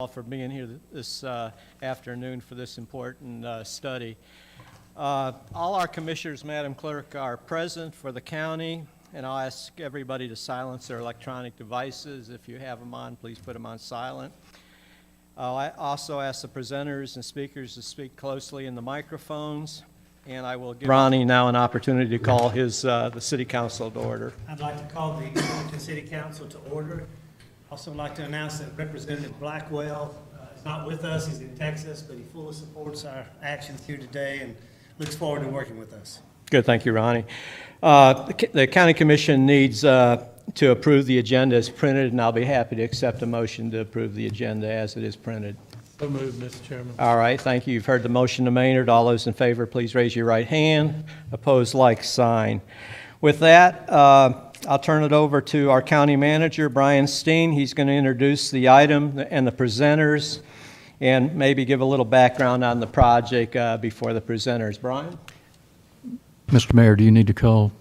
For being here this afternoon for this important study. All our commissioners, Madam Clerk, are present for the county, and I'll ask everybody to silence their electronic devices. If you have them on, please put them on silent. I also ask the presenters and speakers to speak closely in the microphones, and I will give Ronnie now an opportunity to call the City Council to order. I'd like to call the Morganton City Council to order. Also like to announce that Representative Blackwell is not with us. He's in Texas, but he fully supports our actions here today and looks forward to working with us. Good, thank you, Ronnie. The County Commission needs to approve the agenda as printed, and I'll be happy to accept a motion to approve the agenda as it is printed. So moved, Mr. Chairman. All right, thank you. You've heard the motion to Maynard. All those in favor, please raise your right hand. Opposed, like sign. With that, I'll turn it over to our county manager, Brian Steen. He's going to introduce the item and the presenters and maybe give a little background on the project before the presenters. Brian? Mr. Mayor, do you need to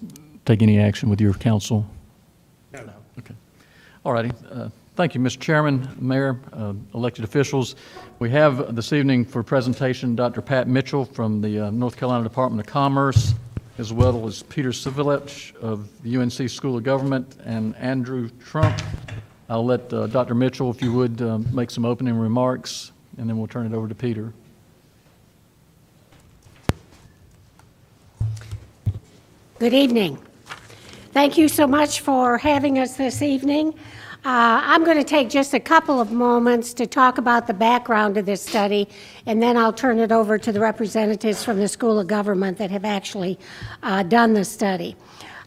take any action with your council? No. Okay. All righty. Thank you, Mr. Chairman, Mayor, elected officials. We have this evening for presentation Dr. Pat Mitchell from the North Carolina Department of Commerce, as well as Peter Civilich of the UNC School of Government and Andrew Trump. I'll let Dr. Mitchell, if you would, make some opening remarks, and then we'll turn it over to Peter. Good evening. Thank you so much for having us this evening. I'm going to take just a couple of moments to talk about the background of this study, and then I'll turn it over to the representatives from the School of Government that have actually done the study.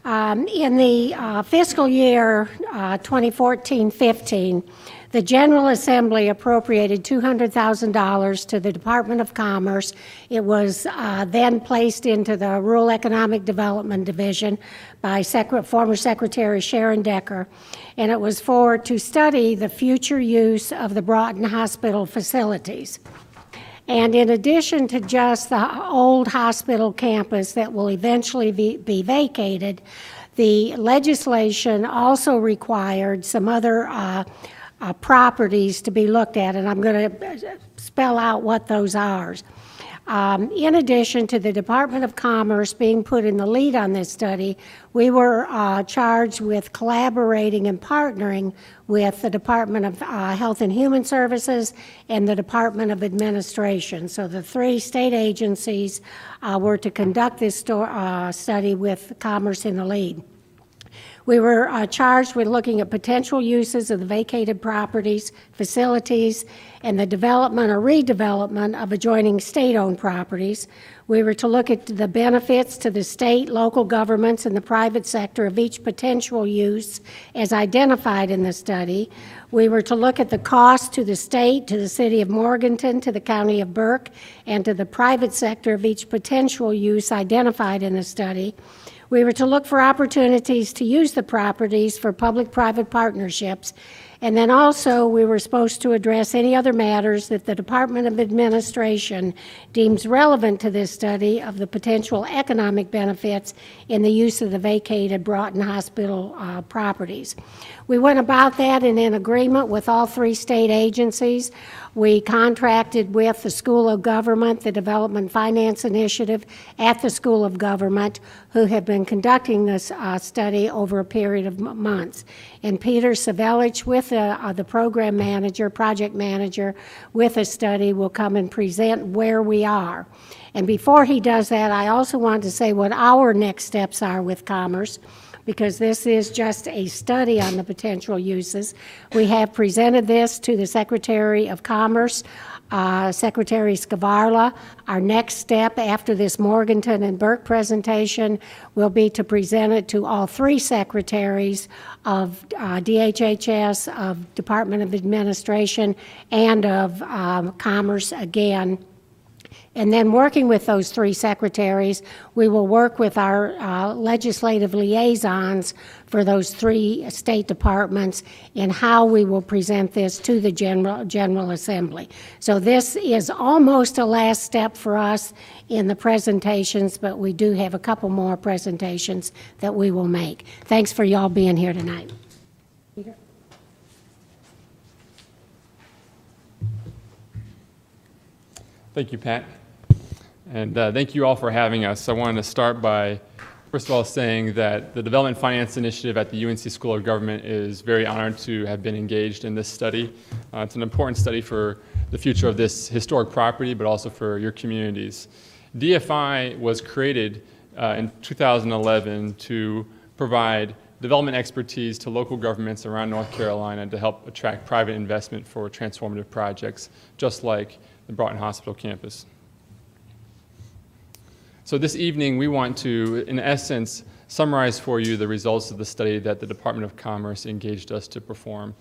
In the fiscal year 2014-15, the General Assembly appropriated $200,000 to the Department of Commerce. It was then placed into the Rural Economic Development Division by former Secretary Sharon Decker, and it was to study the future use of the Broughton Hospital facilities. And in addition to just the old hospital campus that will eventually be vacated, the legislation also required some other properties to be looked at, and I'm going to spell out what those are. In addition to the Department of Commerce being put in the lead on this study, we were charged with collaborating and partnering with the Department of Health and Human Services and the Department of Administration. So the three state agencies were to conduct this study with Commerce in the lead. We were charged with looking at potential uses of the vacated properties, facilities, and the development or redevelopment of adjoining state-owned properties. We were to look at the benefits to the state, local governments, and the private sector of each potential use as identified in the study. We were to look at the cost to the state, to the city of Morganton, to the county of Burke, and to the private sector of each potential use identified in the study. We were to look for opportunities to use the properties for public-private partnerships, and then also we were supposed to address any other matters that the Department of Administration deems relevant to this study of the potential economic benefits in the use of the vacated Broughton Hospital properties. We went about that in agreement with all three state agencies. We contracted with the School of Government, the Development Finance Initiative at the School of Government, who have been conducting this study over a period of months. And Peter Civilich, with the program manager, project manager, with a study, will come and present where we are. And before he does that, I also want to say what our next steps are with Commerce, because this is just a study on the potential uses. We have presented this to the Secretary of Commerce, Secretary Scavarla. Our next step after this Morganton and Burke presentation will be to present it to all three secretaries of DHHS, of Department of Administration, and of Commerce again. And then working with those three secretaries, we will work with our legislative liaisons for those three state departments in how we will present this to the General Assembly. So this is almost a last step for us in the presentations, but we do have a couple more presentations that we will make. Thanks for y'all being here tonight. Peter? Thank you, Pat. And thank you all for having us. I wanted to start by, first of all, saying that the Development Finance Initiative at the UNC School of Government is very honored to have been engaged in this study. It's an important study for the future of this historic property, but also for your communities. DFI was created in 2011 to provide development expertise to local governments around North Carolina to help attract private investment for transformative projects, just like the Broughton Hospital campus. So this evening, we want to, in essence, summarize for you the results of the study that the Department of Commerce engaged us to perform.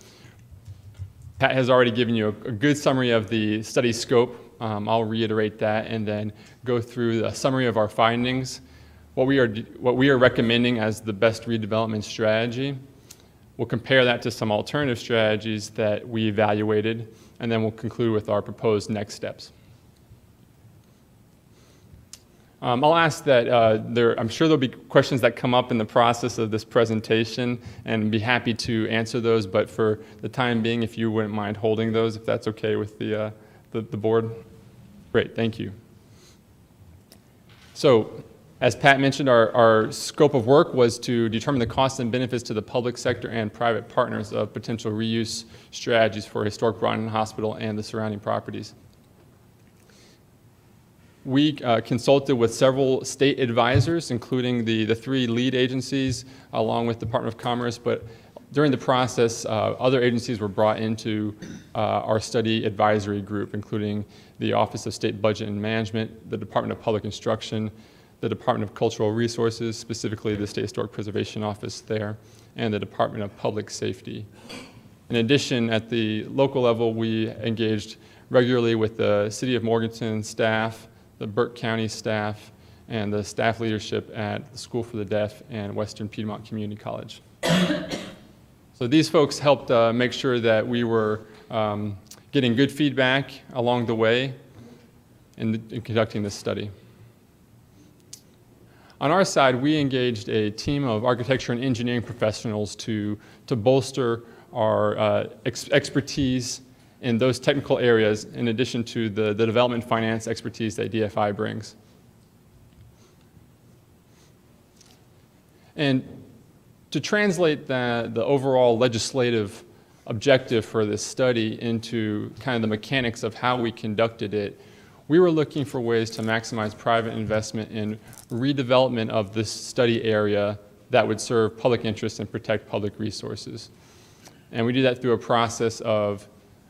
Pat has already given you a good summary of the study scope. I'll reiterate that and then go through the summary of our findings, what we are recommending as the best redevelopment strategy. We'll compare that to some alternative strategies that we evaluated, and then we'll conclude with our proposed next steps. I'll ask that I'm sure there'll be questions that come up in the process of this presentation, and be happy to answer those, but for the time being, if you wouldn't mind holding those, if that's okay with the board. Great, thank you. So, as Pat mentioned, our scope of work was to determine the costs and benefits to the public sector and private partners of potential reuse strategies for historic Broughton Hospital and the surrounding properties. We consulted with several state advisors, including the three lead agencies, along with the Department of Commerce, but during the process, other agencies were brought into our study advisory group, including the Office of State Budget and Management, the Department of Public Instruction, the Department of Cultural Resources, specifically the State Historic Preservation Office there, and the Department of Public Safety. In addition, at the local level, we engaged regularly with the City of Morganton staff, the Burke County staff, and the staff leadership at the School for the Deaf and Western Piedmont Community College. So these folks helped make sure that we were getting good feedback along the way in conducting this study. On our side, we engaged a team of architecture and engineering professionals to bolster our expertise in those technical areas, in addition to the development finance expertise that DFI brings. And to translate the overall legislative objective for this study into kind of the mechanics of how we conducted it, we were looking for ways to maximize private investment in redevelopment of this study area that would serve public interest and protect public resources. And we do that through a process of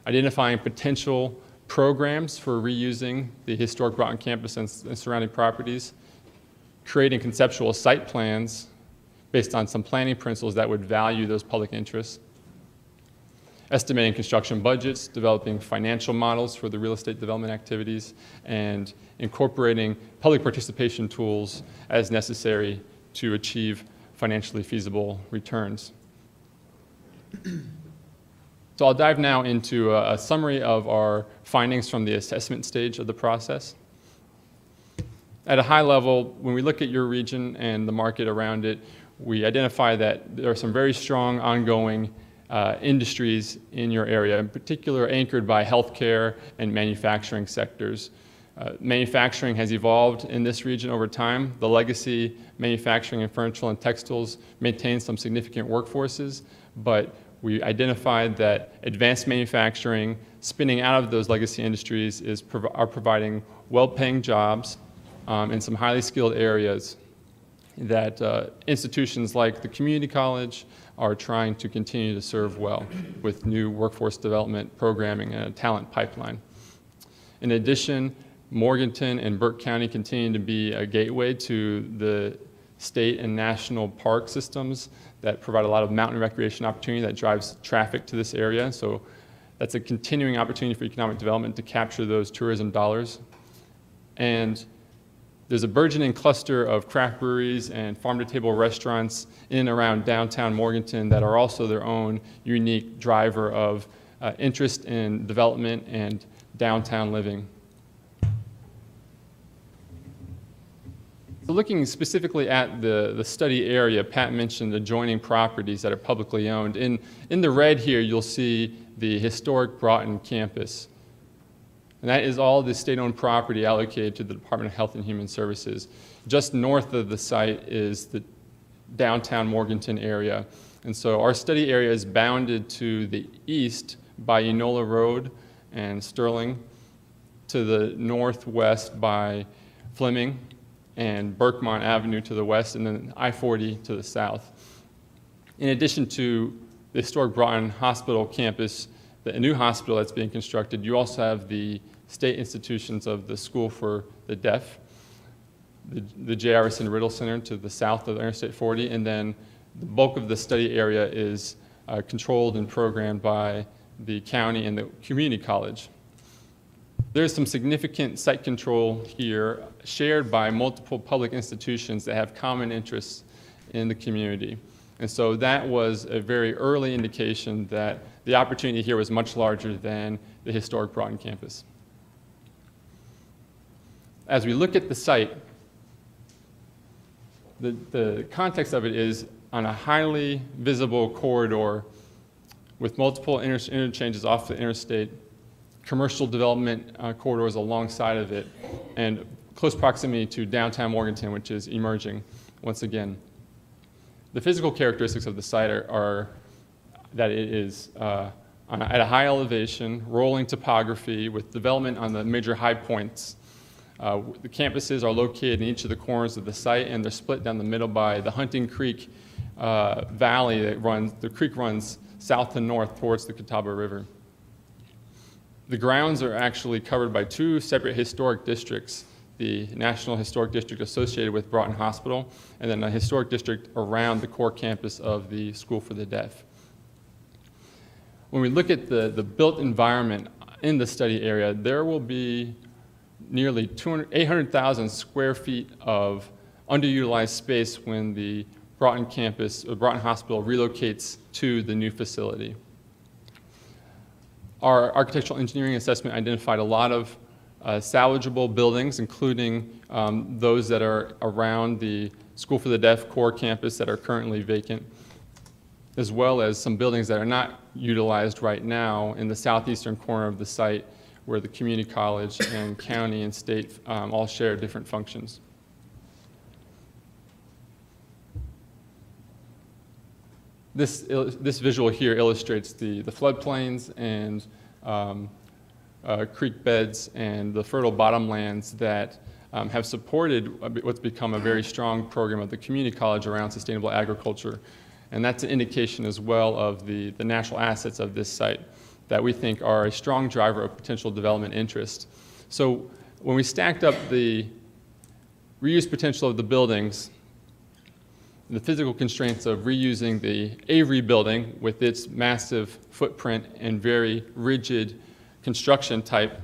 identifying potential programs for reusing the historic Broughton campus and surrounding properties, creating conceptual site plans based on some planning principles that would value those public interests, estimating construction budgets, developing financial models for the real estate development activities, and incorporating public participation tools as necessary to achieve financially feasible returns. So I'll dive now into a summary of our findings from the assessment stage of the process. At a high level, when we look at your region and the market around it, we identify that there are some very strong ongoing industries in your area, in particular anchored by healthcare and manufacturing sectors. Manufacturing has evolved in this region over time. The legacy manufacturing and furniture and textiles maintain some significant workforces, but we identified that advanced manufacturing, spinning out of those legacy industries, are providing well-paying jobs in some highly skilled areas that institutions like the community college are trying to continue to serve well with new workforce development programming and a talent pipeline. In addition, Morganton and Burke County continue to be a gateway to the state and national park systems that provide a lot of mountain recreation opportunity that drives traffic to this area. So that's a continuing opportunity for economic development to capture those tourism dollars. And there's a burgeoning cluster of craft breweries and farm-to-table restaurants in and around downtown Morganton that are also their own unique driver of interest in development and downtown living. So looking specifically at the study area, Pat mentioned adjoining properties that are publicly owned. In the red here, you'll see the historic Broughton campus. And that is all the state-owned property allocated to the Department of Health and Human Services. Just north of the site is the downtown Morganton area. And so our study area is bounded to the east by Enola Road and Sterling, to the northwest by Fleming and Berkmont Avenue to the west, and then I-40 to the south. In addition to the historic Broughton Hospital campus, the new hospital that's being constructed, you also have the state institutions of the School for the Deaf, the J. Iverson Riddle Center to the south of Interstate 40, and then the bulk of the study area is controlled and programmed by the county and the community college. There's some significant site control here shared by multiple public institutions that have common interests in the community. And so that was a very early indication that the opportunity here was much larger than the historic Broughton campus. As we look at the site, the context of it is on a highly visible corridor with multiple interchanges off the interstate, commercial development corridors alongside of it, and close proximity to downtown Morganton, which is emerging once again. The physical characteristics of the site are that it is at a high elevation, rolling topography with development on the major high points. The campuses are located in each of the corners of the site, and they're split down the middle by the Hunting Creek valley that runs, the creek runs south to north towards the Catawba River. The grounds are actually covered by two separate historic districts, the National Historic District associated with Broughton Hospital, and then a historic district around the core campus of the School for the Deaf. When we look at the built environment in the study area, there will be nearly 800,000 square feet of underutilized space when the Broughton campus, or Broughton Hospital, relocates to the new facility. Our architectural engineering assessment identified a lot of salvageable buildings, including those that are around the School for the Deaf core campus that are currently vacant, as well as some buildings that are not utilized right now in the southeastern corner of the site, where the community college and county and state all share different functions. This visual here illustrates the floodplains and creek beds and the fertile bottomlands that have supported what's become a very strong program of the community college around sustainable agriculture. And that's an indication as well of the natural assets of this site that we think are a strong driver of potential development interest. So when we stacked up the reuse potential of the buildings, the physical constraints of reusing the Avery building with its massive footprint and very rigid construction type,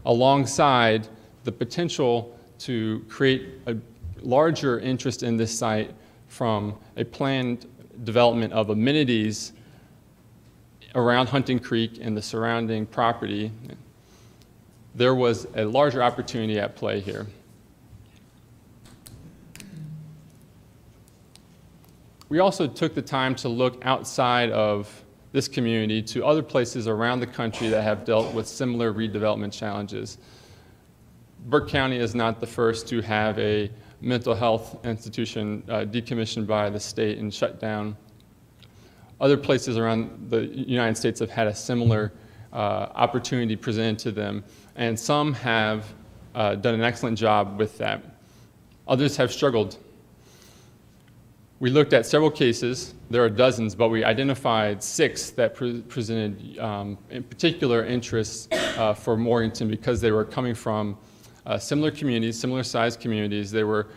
alongside the potential to create a larger interest in this site from a planned development of amenities around Hunting Creek and the surrounding property, there was a larger opportunity at play here. We also took the time to look outside of this community to other places around the country that have dealt with similar redevelopment challenges. Burke County is not the first to have a mental health institution decommissioned by the state and shut down. Other places around the United States have had a similar opportunity presented to them, and some have done an excellent job with that. Others have struggled. We looked at several cases. There are dozens, but we identified 6 that presented in particular interests for Morganton because they were coming from similar communities, similar sized communities. They were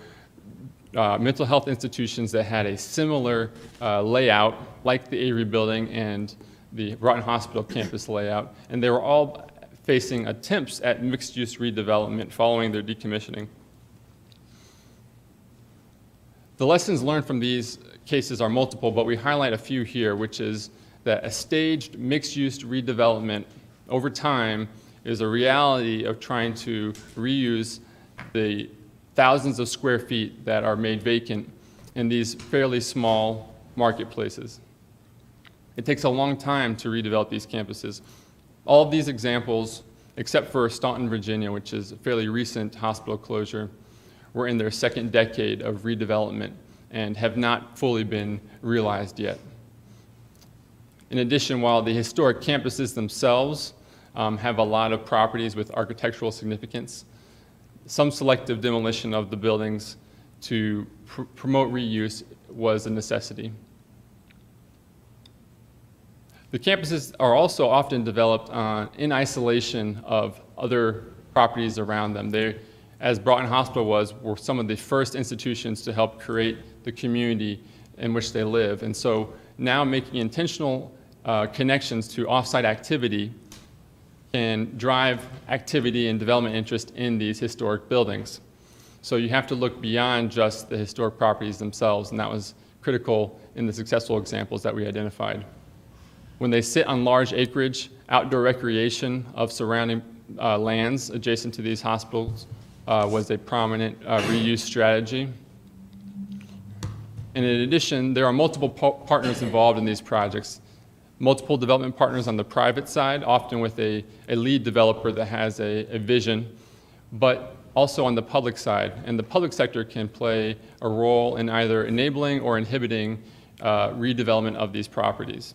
mental health institutions that had a similar layout, like the Avery building and the Broughton Hospital campus layout, and they were all facing attempts at mixed-use redevelopment following their decommissioning. The lessons learned from these cases are multiple, but we highlight a few here, which is that a staged mixed-use redevelopment over time is a reality of trying to reuse the thousands of square feet that are made vacant in these fairly small marketplaces. It takes a long time to redevelop these campuses. All of these examples except for Staunton, Virginia, which is a fairly recent hospital closure, were in their second decade of redevelopment and have not fully been realized yet. In addition, while the historic campuses themselves have a lot of properties with architectural significance, some selective demolition of the buildings to promote reuse was a necessity. The campuses are also often developed in isolation of other properties around them. They, as Broughton Hospital were some of the first institutions to help create the community in which they live. And so now making intentional connections to off-site activity can drive activity and development interest in these historic buildings. So you have to look beyond just the historic properties themselves, and that was critical in the successful examples that we identified. When they sit on large acreage, outdoor recreation of surrounding lands adjacent to these hospitals was a prominent reuse strategy. And in addition, there are multiple partners involved in these projects. Multiple development partners on the private side, often with a lead developer that has a vision, but also on the public side. And the public sector can play a role in either enabling or inhibiting redevelopment of these properties.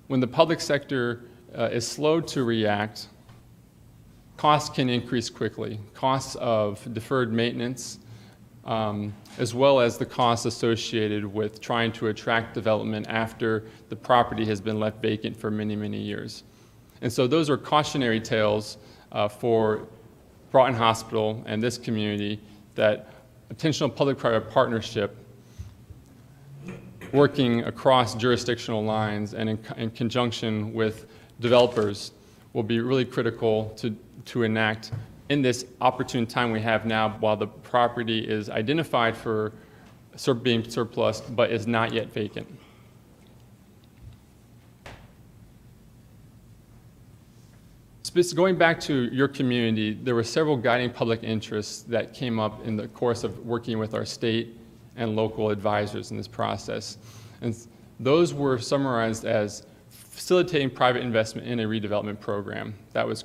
When the public sector is slow to react, costs can increase quickly. Costs of deferred maintenance, as well as the costs associated with trying to attract development after the property has been left vacant for many, many years. And so those are cautionary tales for Broughton Hospital and this community, that intentional public-private partnership working across jurisdictional lines and in conjunction with developers will be really critical to enact in this opportune time we have now, while the property is identified for being surplus but is not yet vacant. Going back to your community, there were several guiding public interests that came up in the course of working with our state and local advisors in this process. And those were summarized as facilitating private investment in a redevelopment program. That was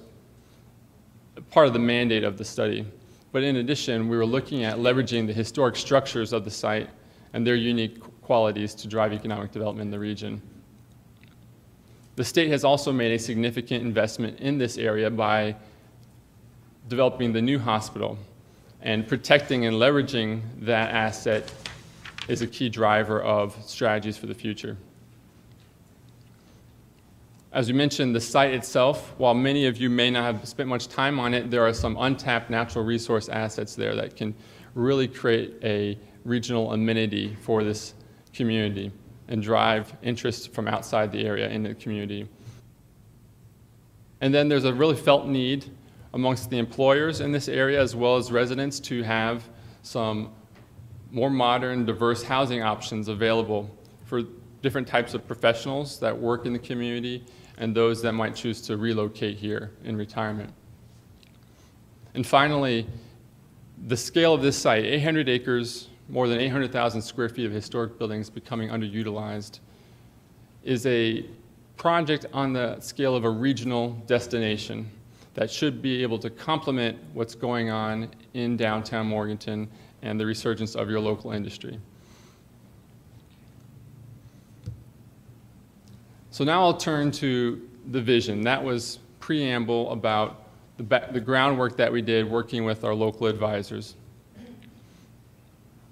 part of the mandate of the study. But in addition, we were looking at leveraging the historic structures of the site and their unique qualities to drive economic development in the region. The state has also made a significant investment in this area by developing the new hospital, and protecting and leveraging that asset is a key driver of strategies for the future. As we mentioned, the site itself, while many of you may not have spent much time on it, there are some untapped natural resource assets there that can really create a regional amenity for this community and drive interest from outside the area in the community. And then there's a really felt need amongst the employers in this area, as well as residents, to have some more modern, diverse housing options available for different types of professionals that work in the community and those that might choose to relocate here in retirement. And finally, the scale of this site, 800 acres, more than 800,000 square feet of historic buildings becoming underutilized, is a project on the scale of a regional destination that should be able to complement what's going on in downtown Morganton and the resurgence of your local industry. So now I'll turn to the vision. That was preamble about the groundwork that we did working with our local advisors.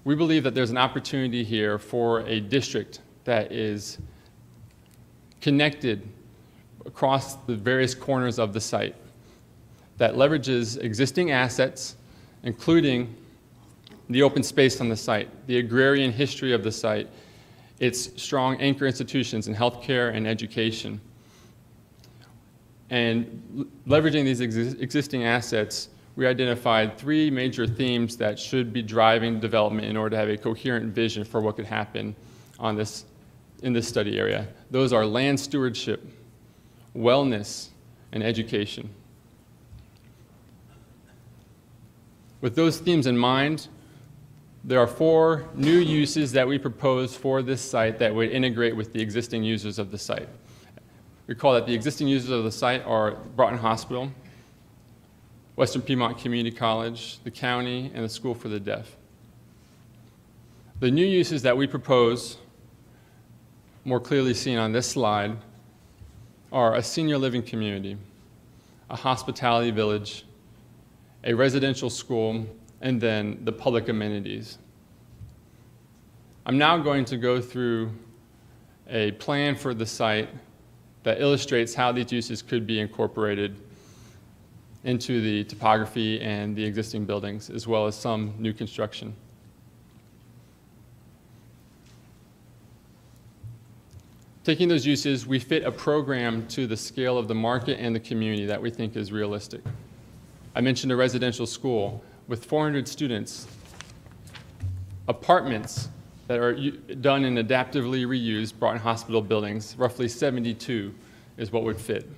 We believe that there's an opportunity here for a district that is connected across the various corners of the site, that leverages existing assets, including the open space on the site, the agrarian history of the site, its strong anchor institutions in healthcare and education. And leveraging these existing assets, we identified three major themes that should be driving development in order to have a coherent vision for what could happen in this study area. Those are land stewardship, wellness, and education. With those themes in mind, there are 4 new uses that we propose for this site that would integrate with the existing users of the site. Recall that the existing users of the site are Broughton Hospital, Western Piedmont Community College, the county, and the School for the Deaf. The new uses that we propose, more clearly seen on this slide, are a senior living community, a hospitality village, a residential school, and then the public amenities. I'm now going to go through a plan for the site that illustrates how these uses could be incorporated into the topography and the existing buildings, as well as some new construction. Taking those uses, we fit a program to the scale of the market and the community that we think is realistic. I mentioned a residential school with 400 students, apartments that are done in adaptively reused Broughton Hospital buildings, roughly 72 is what would fit.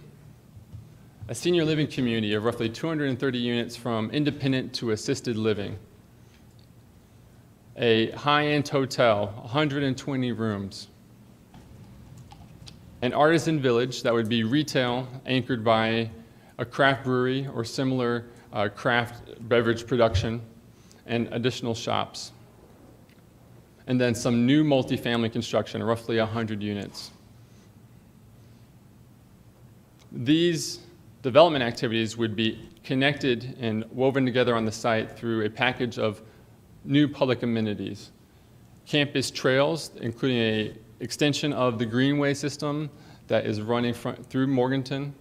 A senior living community of roughly 230 units from independent to assisted living. A high-end hotel, 120 rooms. An artisan village that would be retail anchored by a craft brewery or similar craft beverage production and additional shops. And then some new multifamily construction, roughly 100 units. These development activities would be connected and woven together on the site through a package of new public amenities. Campus trails, including an extension of the greenway system that is running through Morganton.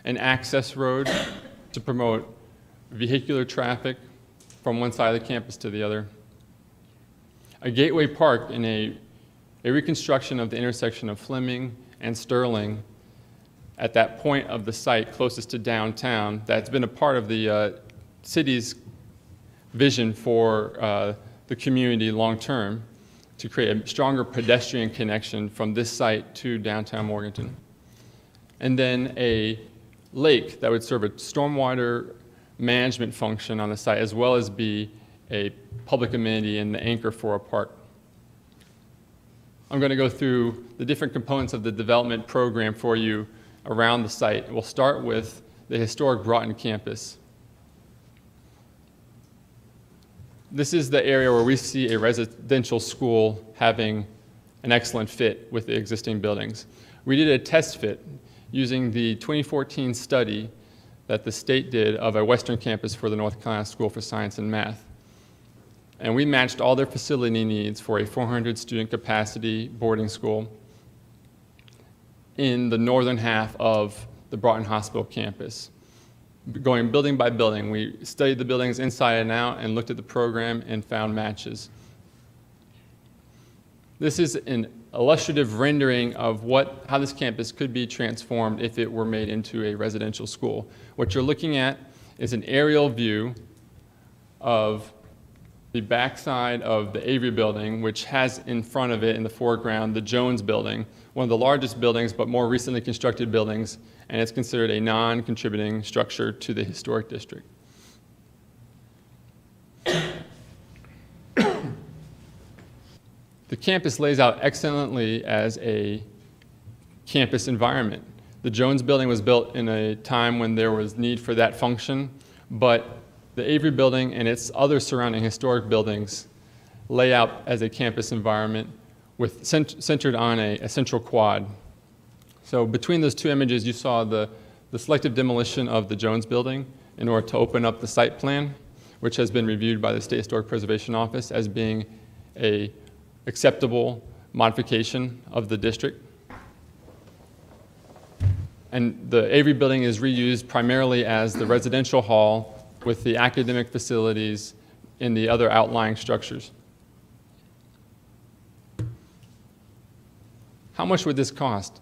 An access road to promote vehicular traffic from one side of the campus to the other. A gateway park in a reconstruction of the intersection of Fleming and Sterling at that point of the site closest to downtown that's been a part of the city's vision for the community long term to create a stronger pedestrian connection from this site to downtown Morganton. And then a lake that would serve a stormwater management function on the site as well as be a public amenity and the anchor for a park. I'm going to go through the different components of the development program for you around the site. We'll start with the historic Broughton campus. This is the area where we see a residential school having an excellent fit with the existing buildings. We did a test fit using the 2014 study that the state did of a Western campus for the North Carolina School for Science and Math. And we matched all their facility needs for a 400 student capacity boarding school in the northern half of the Broughton Hospital campus. Going building by building, we studied the buildings inside and out and looked at the program and found matches. This is an illustrative rendering of how this campus could be transformed if it were made into a residential school. What you're looking at is an aerial view of the backside of the Avery building, which has in front of it in the foreground the Jones building, one of the largest buildings but more recently constructed buildings, and it's considered a non-contributing structure to the historic district. The campus lays out excellently as a campus environment. The Jones building was built in a time when there was need for that function, but the Avery building and its other surrounding historic buildings lay out as a campus environment with centered on a central quad. So between those two images, you saw the selective demolition of the Jones building in order to open up the site plan, which has been reviewed by the State Historic Preservation Office as being an acceptable modification of the district. And the Avery building is reused primarily as the residential hall with the academic facilities in the other outlying structures. How much would this cost?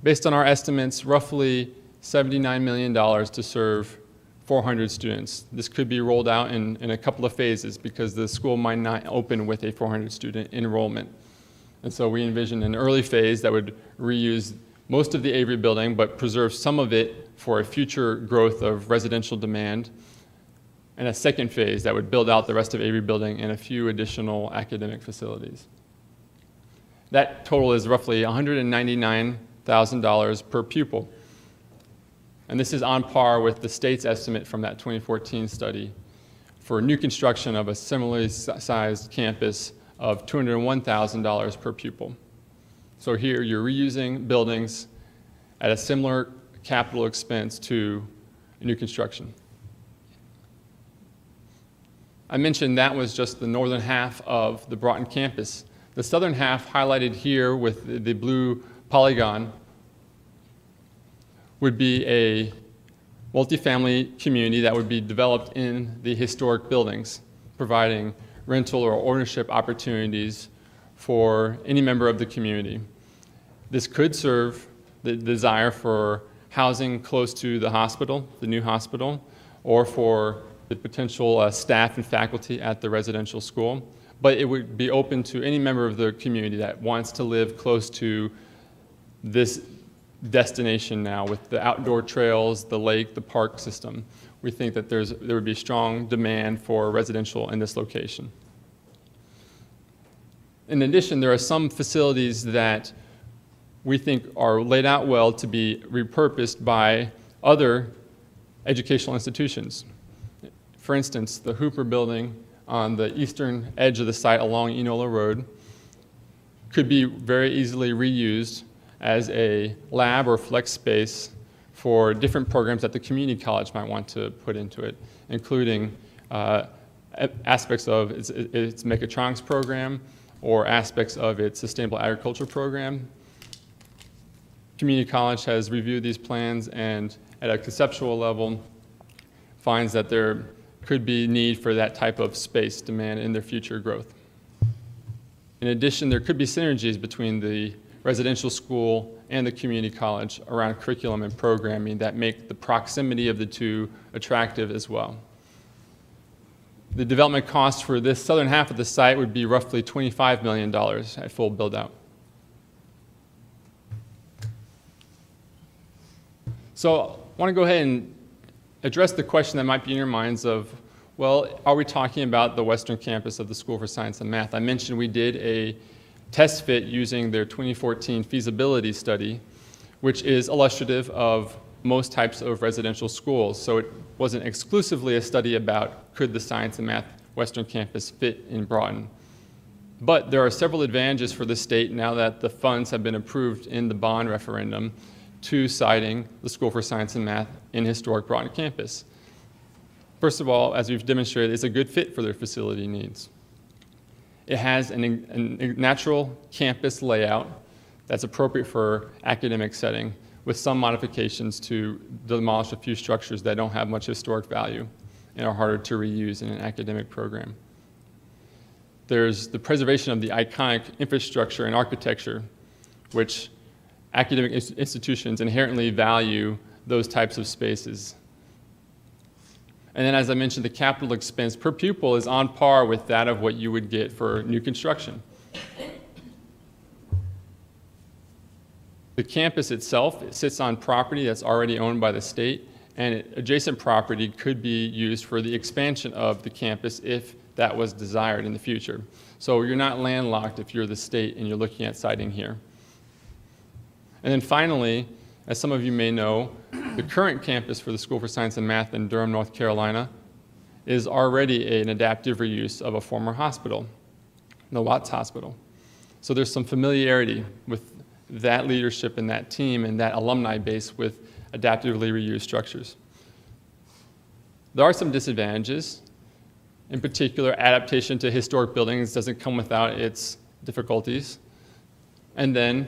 Based on our estimates, roughly $79 million to serve 400 students. This could be rolled out in a couple of phases because the school might not open with a 400 student enrollment. And so we envision an early phase that would reuse most of the Avery building but preserve some of it for a future growth of residential demand, and a second phase that would build out the rest of Avery building and a few additional academic facilities. That total is roughly $199,000 per pupil. And this is on par with the state's estimate from that 2014 study for new construction of a similarly sized campus of $201,000 per pupil. So here you're reusing buildings at a similar capital expense to new construction. I mentioned that was just the northern half of the Broughton campus. The southern half, highlighted here with the blue polygon, would be a multifamily community that would be developed in the historic buildings, providing rental or ownership opportunities for any member of the community. This could serve the desire for housing close to the hospital, the new hospital, or for the potential staff and faculty at the residential school. But it would be open to any member of the community that wants to live close to this destination now with the outdoor trails, the lake, the park system. We think that there would be strong demand for residential in this location. In addition, there are some facilities that we think are laid out well to be repurposed by other educational institutions. For instance, the Hooper building on the eastern edge of the site along Enola Road could be very easily reused as a lab or flex space for different programs that the community college might want to put into it, including aspects of its mechatronics program or aspects of its sustainable agriculture program. Community college has reviewed these plans and at a conceptual level finds that there could be need for that type of space demand in their future growth. In addition, there could be synergies between the residential school and the community college around curriculum and programming that make the proximity of the two attractive as well. The development cost for this southern half of the site would be roughly $25 million at full build-out. So I want to go ahead and address the question that might be in your minds of, well, are we talking about the western campus of the School for Science and Math? I mentioned we did a test fit using their 2014 feasibility study, which is illustrative of most types of residential schools. So it wasn't exclusively a study about could the Science and Math Western Campus fit in Broughton. But there are several advantages for the state now that the funds have been approved in the bond referendum to citing the School for Science and Math in historic Broughton campus. First of all, as we've demonstrated, it's a good fit for their facility needs. It has a natural campus layout that's appropriate for academic setting with some modifications to demolish a few structures that don't have much historic value and are harder to reuse in an academic program. There's the preservation of the iconic infrastructure and architecture, which academic institutions inherently value those types of spaces. And then, as I mentioned, the capital expense per pupil is on par with that of what you would get for new construction. The campus itself, it sits on property that's already owned by the state, and adjacent property could be used for the expansion of the campus if that was desired in the future. So you're not landlocked if you're the state and you're looking at siting here. And then finally, as some of you may know, the current campus for the School for Science and Math in Durham, North Carolina, is already an adaptive reuse of a former hospital, the Watts Hospital. So there's some familiarity with that leadership and that team and that alumni base with adaptively reused structures. There are some disadvantages. In particular, adaptation to historic buildings doesn't come without its difficulties. And then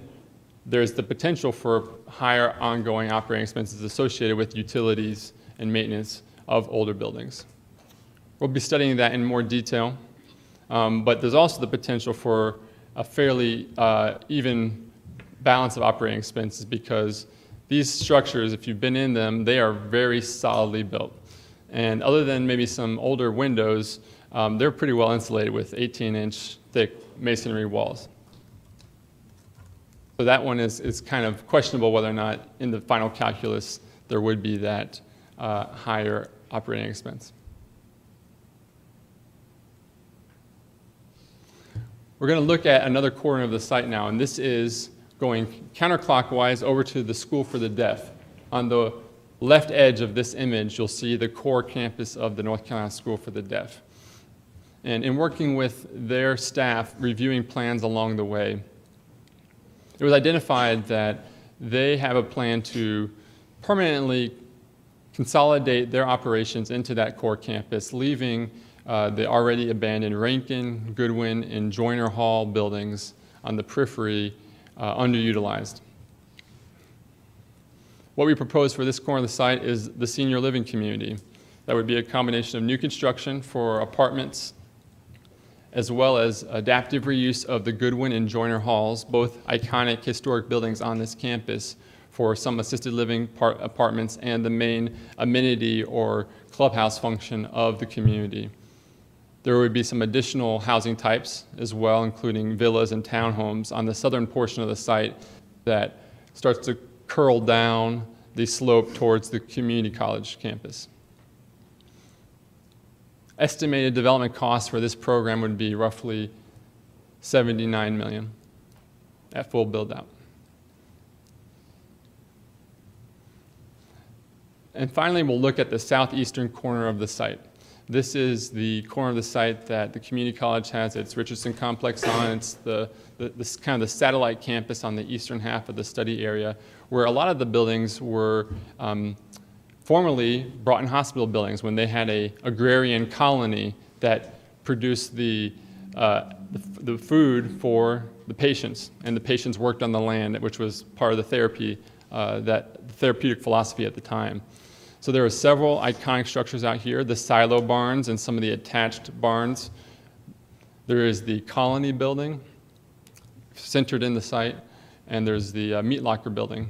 there's the potential for higher ongoing operating expenses associated with utilities and maintenance of older buildings. We'll be studying that in more detail, but there's also the potential for a fairly even balance of operating expenses because these structures, if you've been in them, they are very solidly built. And other than maybe some older windows, they're pretty well insulated with 18-inch thick masonry walls. So that one is kind of questionable whether or not in the final calculus there would be that higher operating expense. We're going to look at another corner of the site now, and this is going counterclockwise over to the School for the Deaf. On the left edge of this image, you'll see the core campus of the North Carolina School for the Deaf. And in working with their staff, reviewing plans along the way, it was identified that they have a plan to permanently consolidate their operations into that core campus, leaving the already abandoned Rankin, Goodwin, and Joyner Hall buildings on the periphery underutilized. What we propose for this corner of the site is the senior living community. That would be a combination of new construction for apartments, as well as adaptive reuse of the Goodwin and Joyner Halls, both iconic historic buildings on this campus, for some assisted living apartments and the main amenity or clubhouse function of the community. There would be some additional housing types as well, including villas and townhomes on the southern portion of the site that starts to curl down the slope towards the community college campus. Estimated development costs for this program would be roughly $79 million at full build-out. And finally, we'll look at the southeastern corner of the site. This is the corner of the site that the community college has its Richardson complex on. It's this kind of the satellite campus on the eastern half of the study area, where a lot of the buildings were formerly Broughton Hospital buildings when they had an agrarian colony that produced the food for the patients, and the patients worked on the land, which was part of the therapeutic philosophy at the time. So there are several iconic structures out here, the silo barns and some of the attached barns. There is the colony building centered in the site, and there's the meat locker building.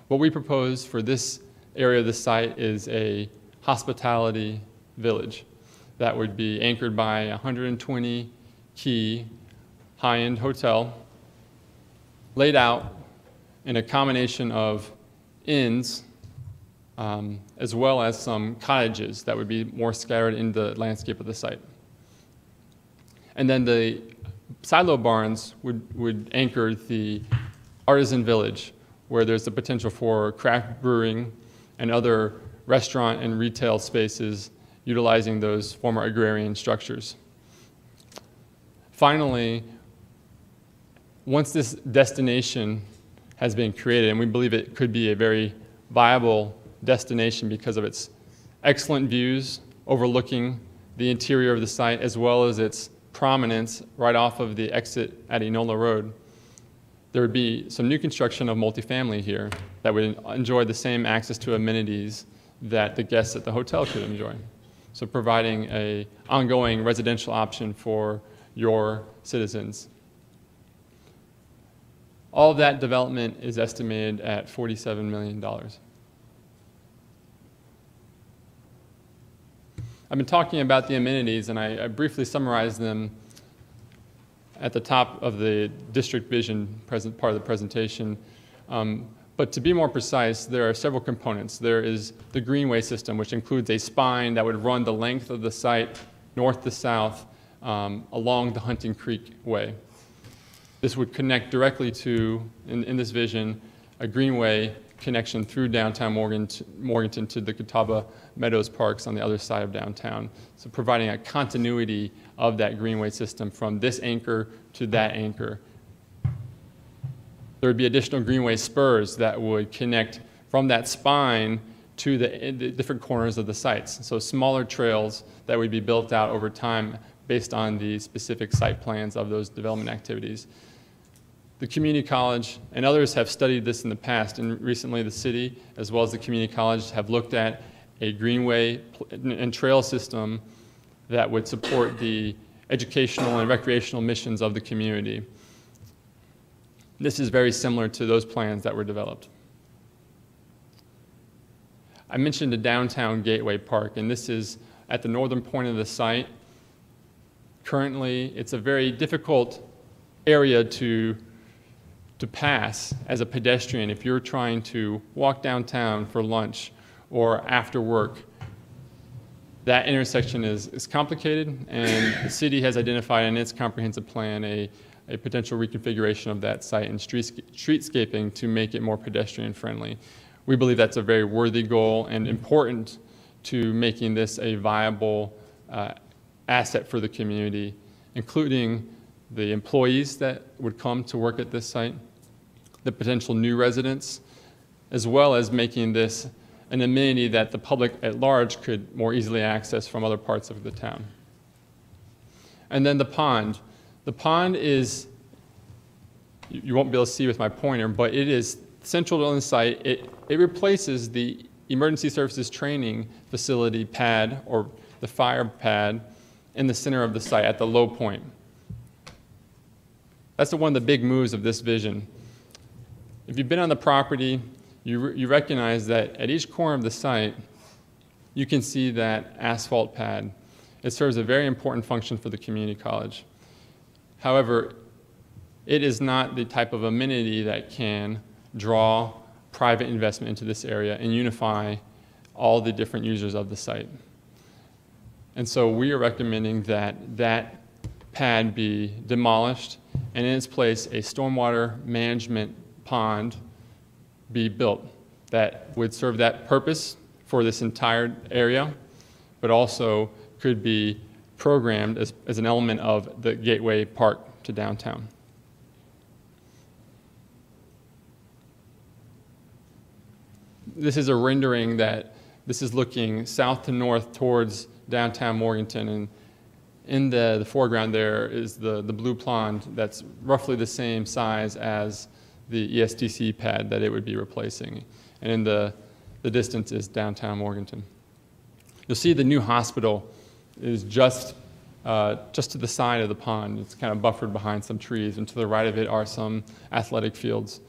What we propose for this area of the site is a hospitality village that would be anchored by a 120-key high-end hotel laid out in a combination of inns as well as some cottages that would be more scattered in the landscape of the site. And then the silo barns would anchor the artisan village, where there's the potential for craft brewing and other restaurant and retail spaces utilizing those former agrarian structures. Finally, once this destination has been created, and we believe it could be a very viable destination because of its excellent views overlooking the interior of the site, as well as its prominence right off of the exit at Enola Road, there would be some new construction of multifamily here that would enjoy the same access to amenities that the guests at the hotel could enjoy. So providing an ongoing residential option for your citizens. All of that development is estimated at $47 million. I've been talking about the amenities, and I briefly summarized them at the top of the district vision part of the presentation. But to be more precise, there are several components. There is the greenway system, which includes a spine that would run the length of the site north to south along the Hunting Creek Way. This would connect directly to, in this vision, a greenway connection through downtown Morganton to the Catawba Meadows Parks on the other side of downtown. So providing a continuity of that greenway system from this anchor to that anchor. There would be additional greenway spurs that would connect from that spine to the different corners of the sites. So smaller trails that would be built out over time based on the specific site plans of those development activities. The community college and others have studied this in the past, and recently the city, as well as the community college, have looked at a greenway and trail system that would support the educational and recreational missions of the community. This is very similar to those plans that were developed. I mentioned the downtown Gateway Park, and this is at the northern point of the site. Currently, it's a very difficult area to pass as a pedestrian if you're trying to walk downtown for lunch or after work. that intersection is complicated, and the city has identified in its comprehensive plan a potential reconfiguration of that site and streetscaping to make it more pedestrian friendly. We believe that's a very worthy goal and important to making this a viable asset for the community, including the employees that would come to work at this site, the potential new residents, as well as making this an amenity that the public at large could more easily access from other parts of the town. And then the pond. The pond is, you won't be able to see with my pointer, but it is central to the site. It replaces the emergency services training facility pad, or the fire pad, in the center of the site at the low point. That's one of the big moves of this vision. If you've been on the property, you recognize that at each corner of the site, you can see that asphalt pad. It serves a very important function for the community college. However, it is not the type of amenity that can draw private investment into this area and unify all the different users of the site. And so we are recommending that that pad be demolished and in its place a stormwater management pond be built that would serve that purpose for this entire area, but also could be programmed as an element of the Gateway Park to downtown. This is a rendering that this is looking south to north towards downtown Morganton, and in the foreground there is the blue pond that's roughly the same size as the ESTC pad that it would be replacing. And in the distance is downtown Morganton. You'll see the new hospital is just to the side of the pond. It's kind of buffered behind some trees, and to the right of it are some athletic fields.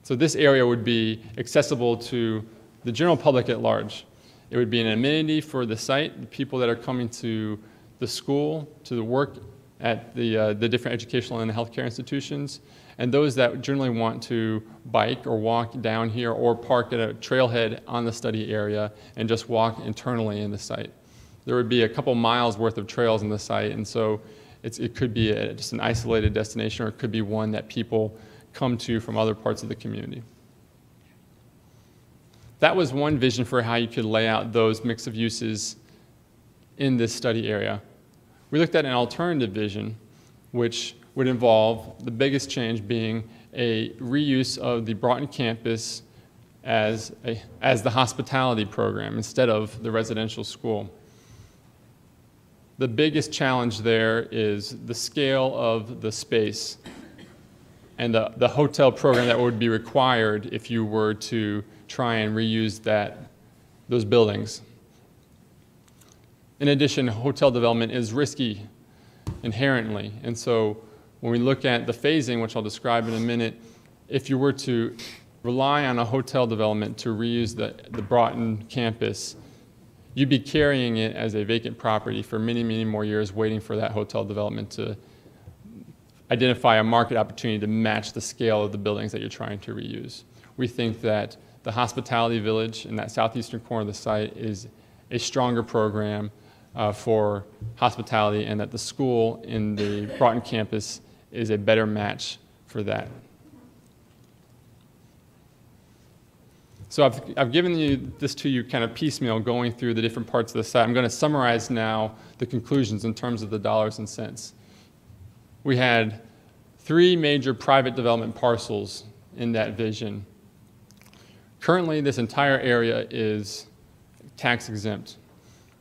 So this area would be accessible to the general public at large. It would be an amenity for the site, the people that are coming to the school, to the work at the different educational and healthcare institutions, and those that generally want to bike or walk down here or park at a trailhead on the study area and just walk internally in the site. There would be a couple miles worth of trails in the site, and so it could be just an isolated destination, or it could be one that people come to from other parts of the community. That was one vision for how you could lay out those mix of uses in this study area. We looked at an alternative vision, which would involve the biggest change being a reuse of the Broughton campus as the hospitality program instead of the residential school. The biggest challenge there is the scale of the space and the hotel program that would be required if you were to try and reuse those buildings. In addition, hotel development is risky inherently, and so when we look at the phasing, which I'll describe in a minute, if you were to rely on a hotel development to reuse the Broughton campus, you'd be carrying it as a vacant property for many, many more years, waiting for that hotel development to identify a market opportunity to match the scale of the buildings that you're trying to reuse. We think that the hospitality village in that southeastern corner of the site is a stronger program for hospitality, and that the school in the Broughton campus is a better match for that. So I've given this to you kind of piecemeal, going through the different parts of the site. I'm going to summarize now the conclusions in terms of the dollars and cents. We had 3 major private development parcels in that vision. Currently, this entire area is tax exempt.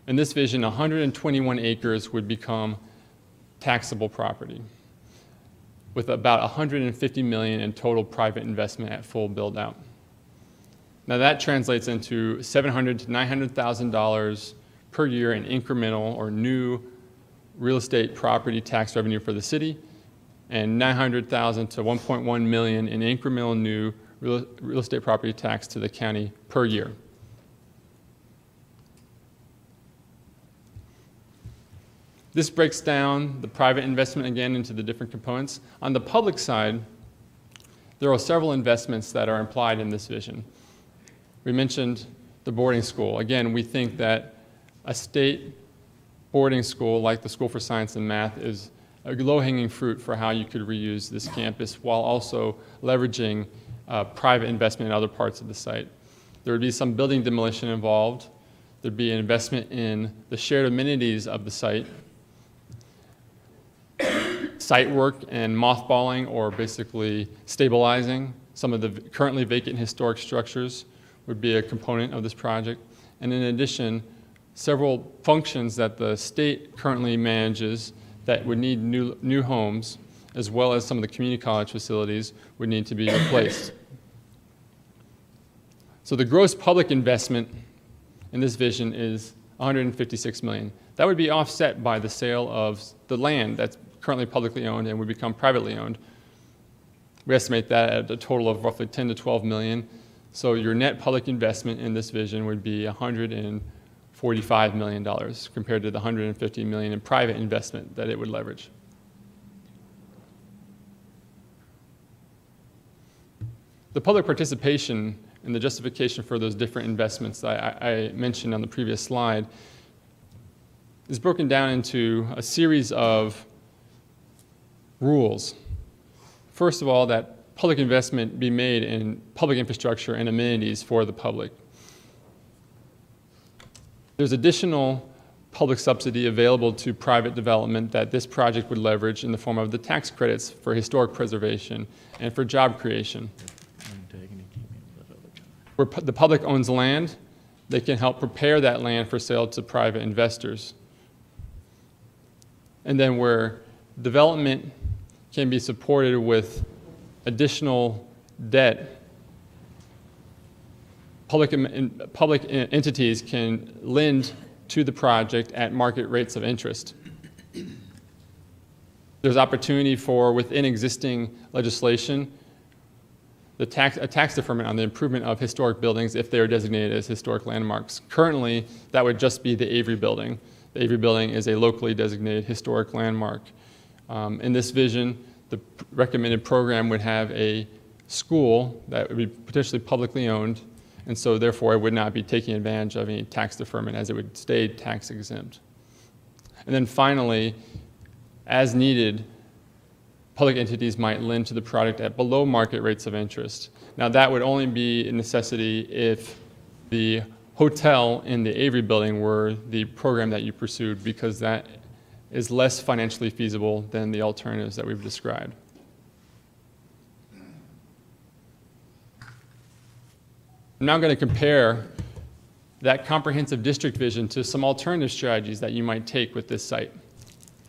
In this vision, 121 acres would become taxable property, with about $150 million in total private investment at full build-out. Now that translates into $700,000 to $900,000 per year in incremental or new real estate property tax revenue for the city, and $900,000 to $1.1 million in incremental new real estate property tax to the county per year. This breaks down the private investment again into the different components. On the public side, there are several investments that are implied in this vision. We mentioned the boarding school. Again, we think that a state boarding school like the School for Science and Math is a low-hanging fruit for how you could reuse this campus while also leveraging private investment in other parts of the site. There would be some building demolition involved. There'd be an investment in the shared amenities of the site. Site work and mothballing, or basically stabilizing some of the currently vacant historic structures, would be a component of this project. And in addition, several functions that the state currently manages that would need new homes, as well as some of the community college facilities, would need to be replaced. So the gross public investment in this vision is $156 million. That would be offset by the sale of the land that's currently publicly owned and would become privately owned. We estimate that at a total of roughly 10 to 12 million. So your net public investment in this vision would be $145 million compared to the $150 million in private investment that it would leverage. The public participation and the justification for those different investments that I mentioned on the previous slide is broken down into a series of rules. First of all, that public investment be made in public infrastructure and amenities for the public. There's additional public subsidy available to private development that this project would leverage in the form of the tax credits for historic preservation and for job creation. Where the public owns land, they can help prepare that land for sale to private investors. And then where development can be supported with additional debt, public entities can lend to the project at market rates of interest. There's opportunity for, within existing legislation, a tax deferment on the improvement of historic buildings if they are designated as historic landmarks. Currently, that would just be the Avery Building. The Avery Building is a locally designated historic landmark. In this vision, the recommended program would have a school that would be potentially publicly owned, and so therefore it would not be taking advantage of any tax deferment as it would stay tax exempt. And then finally, as needed, public entities might lend to the project at below market rates of interest. Now that would only be a necessity if the hotel in the Avery Building were the program that you pursued, because that is less financially feasible than the alternatives that we've described. I'm now going to compare that comprehensive district vision to some alternative strategies that you might take with this site.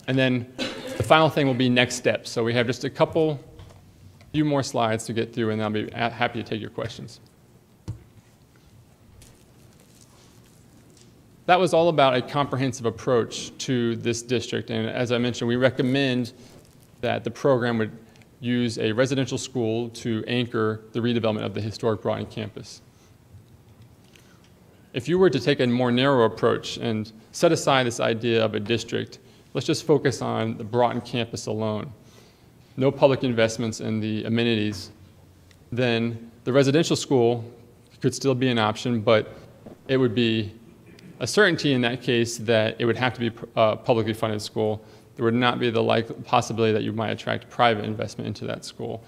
And then the final thing will be next steps. So we have just a few more slides to get through, and I'll be happy to take your questions. That was all about a comprehensive approach to this district, and as I mentioned, we recommend that the program would use a residential school to anchor the redevelopment of the historic Broughton campus. If you were to take a more narrow approach and set aside this idea of a district, let's just focus on the Broughton campus alone. No public investments in the amenities, then the residential school could still be an option, but it would be a certainty in that case that it would have to be a publicly funded school. There would not be the possibility that you might attract private investment into that school.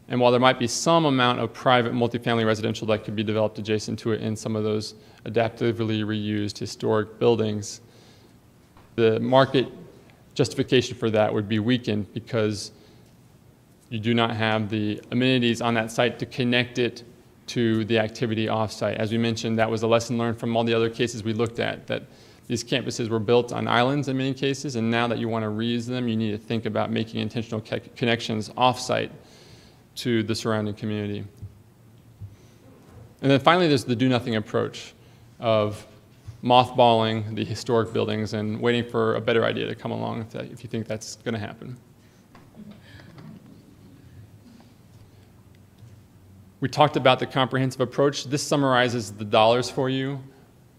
And while there might be some amount of private multifamily residential that could be developed adjacent to it in some of those adaptively reused historic buildings, the market justification for that would be weakened because you do not have the amenities on that site to connect it to the activity off-site. As we mentioned, that was a lesson learned from all the other cases we looked at, that these campuses were built on islands in many cases, and now that you want to reuse them, you need to think about making intentional connections off-site to the surrounding community. And then finally, there's the do-nothing approach of mothballing the historic buildings and waiting for a better idea to come along if you think that's going to happen. We talked about the comprehensive approach. This summarizes the dollars for you,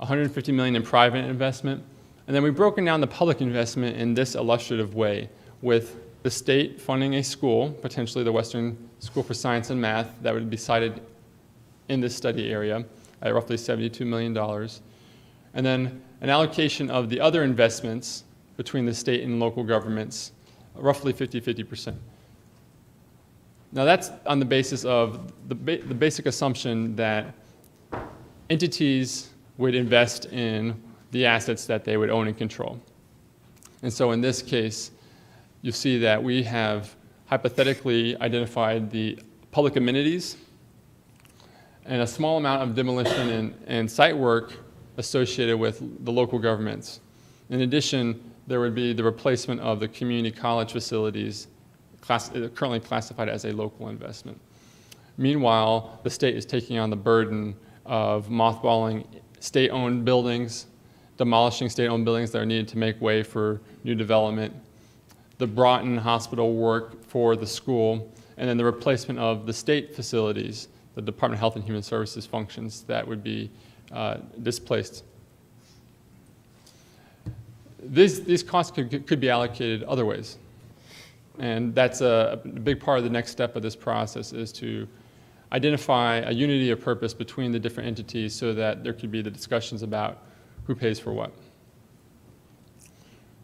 $150 million in private investment. And then we've broken down the public investment in this illustrative way, with the state funding a school, potentially the Western School for Science and Math, that would be sited in this study area, at roughly $72 million. And then an allocation of the other investments between the state and local governments, roughly 50-50%. Now that's on the basis of the basic assumption that entities would invest in the assets that they would own and control. And so in this case, you see that we have hypothetically identified the public amenities and a small amount of demolition and site work associated with the local governments. In addition, there would be the replacement of the community college facilities currently classified as a local investment. Meanwhile, the state is taking on the burden of mothballing state-owned buildings, demolishing state-owned buildings that are needed to make way for new development, the Broughton Hospital work for the school, and then the replacement of the state facilities, the Department of Health and Human Services functions that would be displaced. These costs could be allocated other ways. And that's a big part of the next step of this process, is to identify a unity of purpose between the different entities so that there could be the discussions about who pays for what.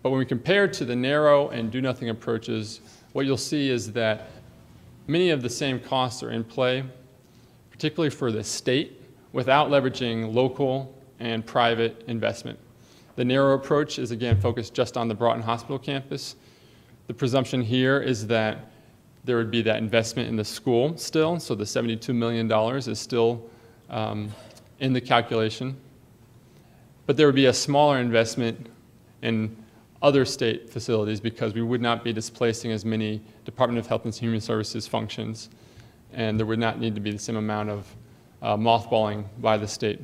But when we compare to the narrow and do-nothing approaches, what you'll see is that many of the same costs are in play, particularly for the state, without leveraging local and private investment. The narrow approach is, again, focused just on the Broughton Hospital campus. The presumption here is that there would be that investment in the school still, so the $72 million is still in the calculation. But there would be a smaller investment in other state facilities because we would not be displacing as many Department of Health and Human Services functions, and there would not need to be the same amount of mothballing by the state.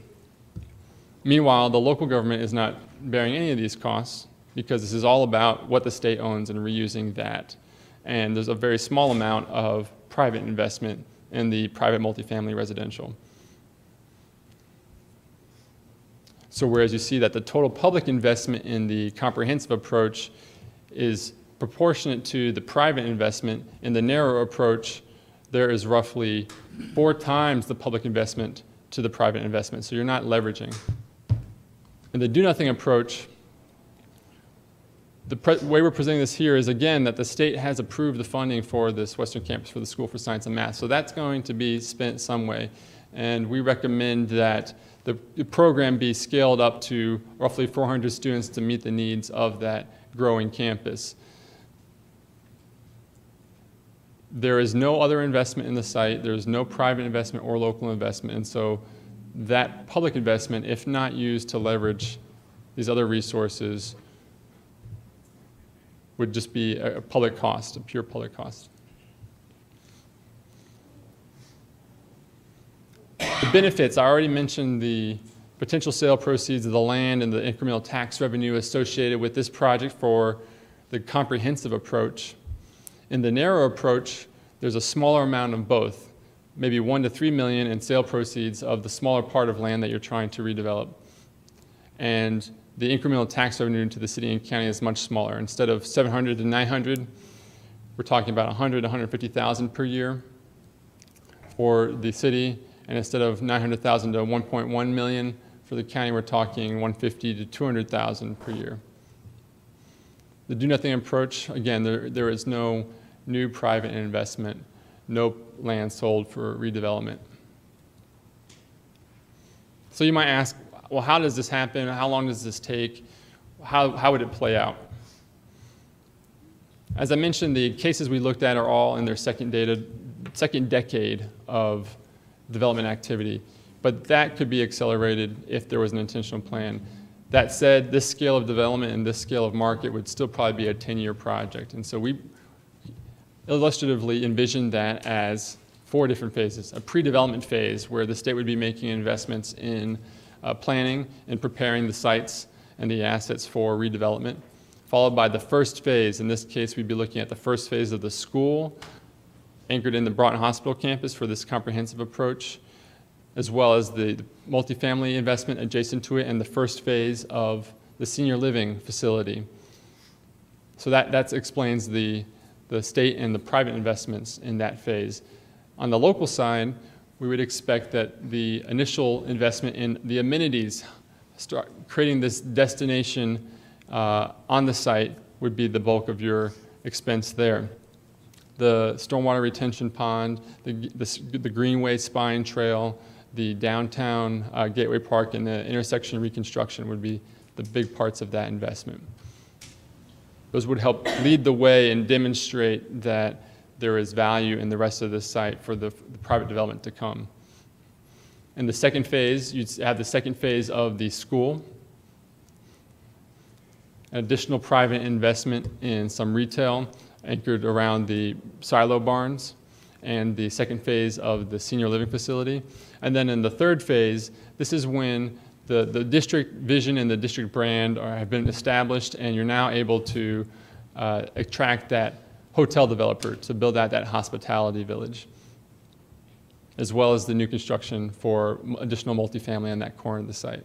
Meanwhile, the local government is not bearing any of these costs because this is all about what the state owns and reusing that. And there's a very small amount of private investment in the private multifamily residential. So whereas you see that the total public investment in the comprehensive approach is proportionate to the private investment, in the narrow approach, there is roughly 4 times the public investment to the private investment. So you're not leveraging. In the do-nothing approach, the way we're presenting this here is, again, that the state has approved the funding for this Western Campus for the School for Science and Math. So that's going to be spent some way. And we recommend that the program be scaled up to roughly 400 students to meet the needs of that growing campus. There is no other investment in the site. There's no private investment or local investment. And so that public investment, if not used to leverage these other resources, would just be a public cost, a pure public cost. The benefits, I already mentioned the potential sale proceeds of the land and the incremental tax revenue associated with this project for the comprehensive approach. In the narrow approach, there's a smaller amount of both, maybe 1 to 3 million in sale proceeds of the smaller part of land that you're trying to redevelop. And the incremental tax revenue to the city and county is much smaller. Instead of 700 to 900, we're talking about 100 to 150,000 per year for the city. And instead of 900,000 to 1.1 million for the county, we're talking 150 to 200,000 per year. The do-nothing approach, again, there is no new private investment, no land sold for redevelopment. So you might ask, well, how does this happen? How long does this take? How would it play out? As I mentioned, the cases we looked at are all in their second decade of development activity, but that could be accelerated if there was an intentional plan. That said, this scale of development and this scale of market would still probably be a 10-year project. And so we illustratively envisioned that as 4 different phases. A pre-development phase where the state would be making investments in planning and preparing the sites and the assets for redevelopment, followed by the first phase. In this case, we'd be looking at the first phase of the school, anchored in the Broughton Hospital campus for this comprehensive approach, as well as the multifamily investment adjacent to it and the first phase of the senior living facility. So that explains the state and the private investments in that phase. On the local side, we would expect that the initial investment in the amenities, start creating this destination on the site, would be the bulk of your expense there. The stormwater retention pond, the Greenway Spine Trail, the downtown Gateway Park, and the intersection reconstruction would be the big parts of that investment. Those would help lead the way and demonstrate that there is value in the rest of the site for the private development to come. In the second phase, you'd have the second phase of the school, an additional private investment in some retail anchored around the silo barns, and the second phase of the senior living facility. And then in the third phase, this is when the district vision and the district brand have been established, and you're now able to attract that hotel developer to build out that hospitality village, as well as the new construction for additional multifamily on that corner of the site.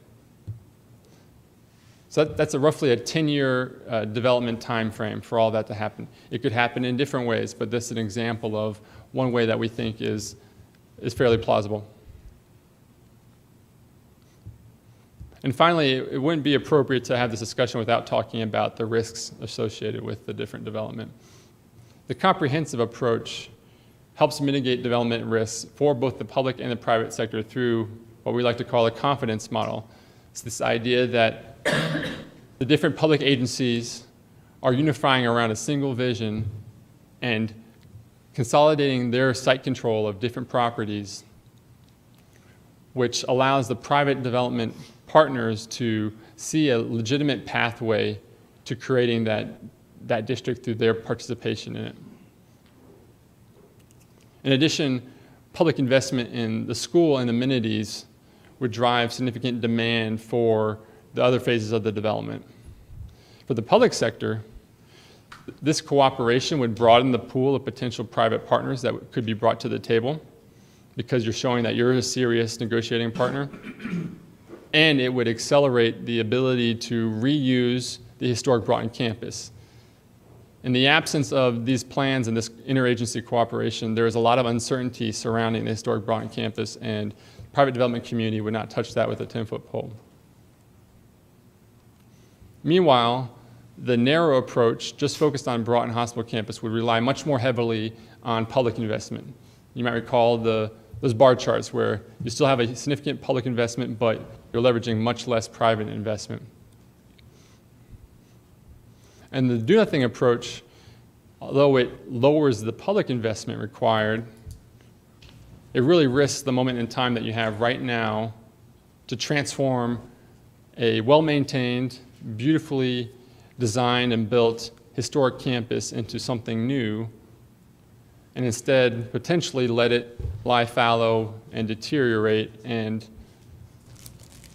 So that's roughly a 10-year development time frame for all that to happen. It could happen in different ways, but this is an example of one way that we think is fairly plausible. And finally, it wouldn't be appropriate to have this discussion without talking about the risks associated with the different development. The comprehensive approach helps mitigate development risks for both the public and the private sector through what we like to call a confidence model. It's this idea that the different public agencies are unifying around a single vision and consolidating their site control of different properties, which allows the private development partners to see a legitimate pathway to creating that district through their participation in it. In addition, public investment in the school and amenities would drive significant demand for the other phases of the development. For the public sector, this cooperation would broaden the pool of potential private partners that could be brought to the table, because you're showing that you're a serious negotiating partner. And it would accelerate the ability to reuse the historic Broughton campus. In the absence of these plans and this interagency cooperation, there is a lot of uncertainty surrounding the historic Broughton campus, and the private development community would not touch that with a 10-foot pole. Meanwhile, the narrow approach, just focused on Broughton Hospital campus, would rely much more heavily on public investment. You might recall those bar charts where you still have a significant public investment, but you're leveraging much less private investment. And the do-nothing approach, although it lowers the public investment required, it really risks the moment in time that you have right now to transform a well-maintained, beautifully designed and built historic campus into something new, and instead potentially let it lie fallow and deteriorate and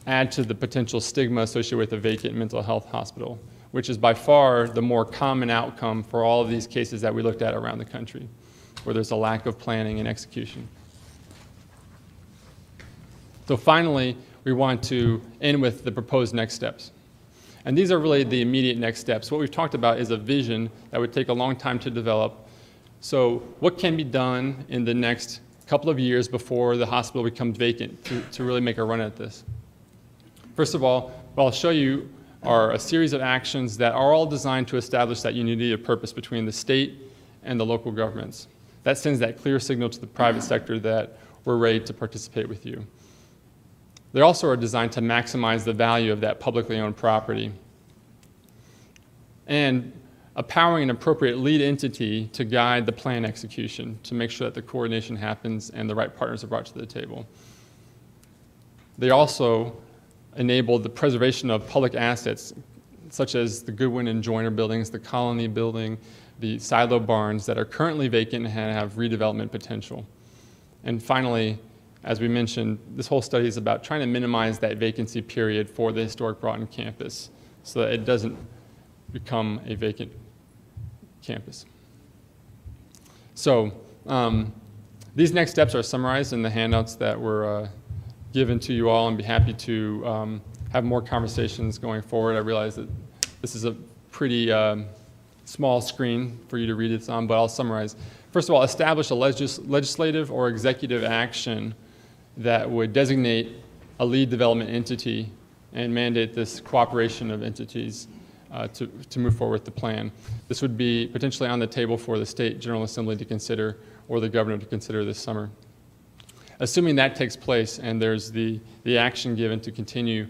add to the potential stigma associated with a vacant mental health hospital, which is by far the more common outcome for all of these cases that we looked at around the country, where there's a lack of planning and execution. So finally, we want to end with the proposed next steps. And these are really the immediate next steps. What we've talked about is a vision that would take a long time to develop. So what can be done in the next couple of years before the hospital becomes vacant to really make a run at this? First of all, what I'll show you are a series of actions that are all designed to establish that unity of purpose between the state and the local governments. That sends that clear signal to the private sector that we're ready to participate with you. They also are designed to maximize the value of that publicly owned property and empowering an appropriate lead entity to guide the plan execution to make sure that the coordination happens and the right partners are brought to the table. They also enable the preservation of public assets, such as the Goodwin and Joyner buildings, the Colony building, the silo barns that are currently vacant and have redevelopment potential. And finally, as we mentioned, this whole study is about trying to minimize that vacancy period for the historic Broughton campus so that it doesn't become a vacant campus. So these next steps are summarized in the handouts that were given to you all, and be happy to have more conversations going forward. I realize that this is a pretty small screen for you to read this on, but I'll summarize. First of all, establish a legislative or executive action that would designate a lead development entity and mandate this cooperation of entities to move forward with the plan. This would be potentially on the table for the State General Assembly to consider or the governor to consider this summer. Assuming that takes place and there's the action given to continue,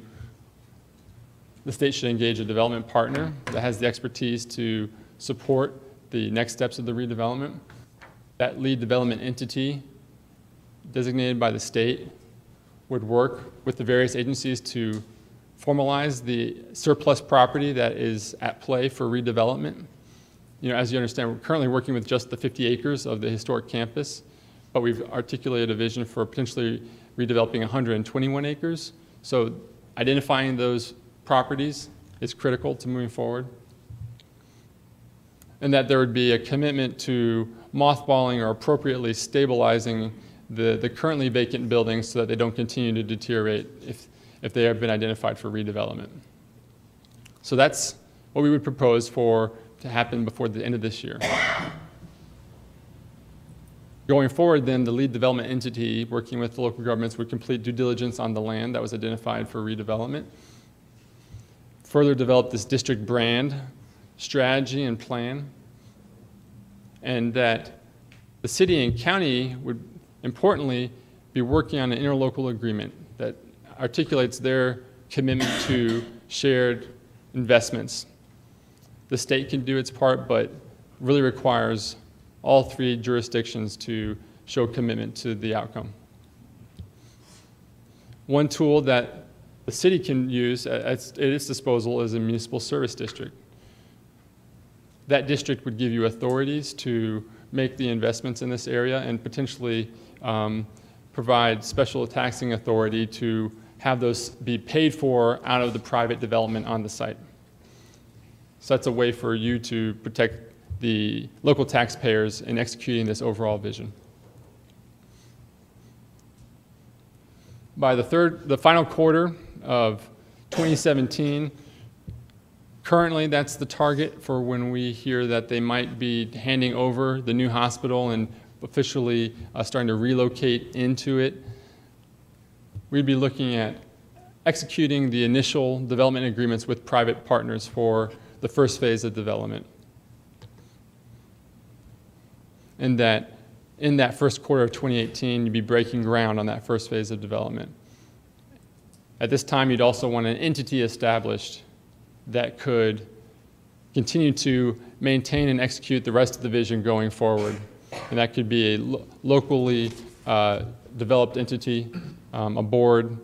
the state should engage a development partner that has the expertise to support the next steps of the redevelopment. That lead development entity designated by the state would work with the various agencies to formalize the surplus property that is at play for redevelopment. You know, as you understand, we're currently working with just the 50 acres of the historic campus, but we've articulated a vision for potentially redeveloping 121 acres. So identifying those properties is critical to moving forward. And that there would be a commitment to mothballing or appropriately stabilizing the currently vacant buildings so that they don't continue to deteriorate if they have been identified for redevelopment. So that's what we would propose to happen before the end of this year. Going forward, then, the lead development entity working with the local governments would complete due diligence on the land that was identified for redevelopment, further develop this district brand, strategy, and plan, and that the city and county would importantly be working on an interlocal agreement that articulates their commitment to shared investments. The state can do its part, but really requires all three jurisdictions to show commitment to the outcome. One tool that the city can use at its disposal is a municipal service district. That district would give you authorities to make the investments in this area and potentially provide special taxing authority to have those be paid for out of the private development on the site. So that's a way for you to protect the local taxpayers in executing this overall vision. By the final quarter of 2017, currently that's the target for when we hear that they might be handing over the new hospital and officially starting to relocate into it. We'd be looking at executing the initial development agreements with private partners for the first phase of development. And that in that first quarter of 2018, you'd be breaking ground on that first phase of development. At this time, you'd also want an entity established that could continue to maintain and execute the rest of the vision going forward. And that could be a locally developed entity, a board,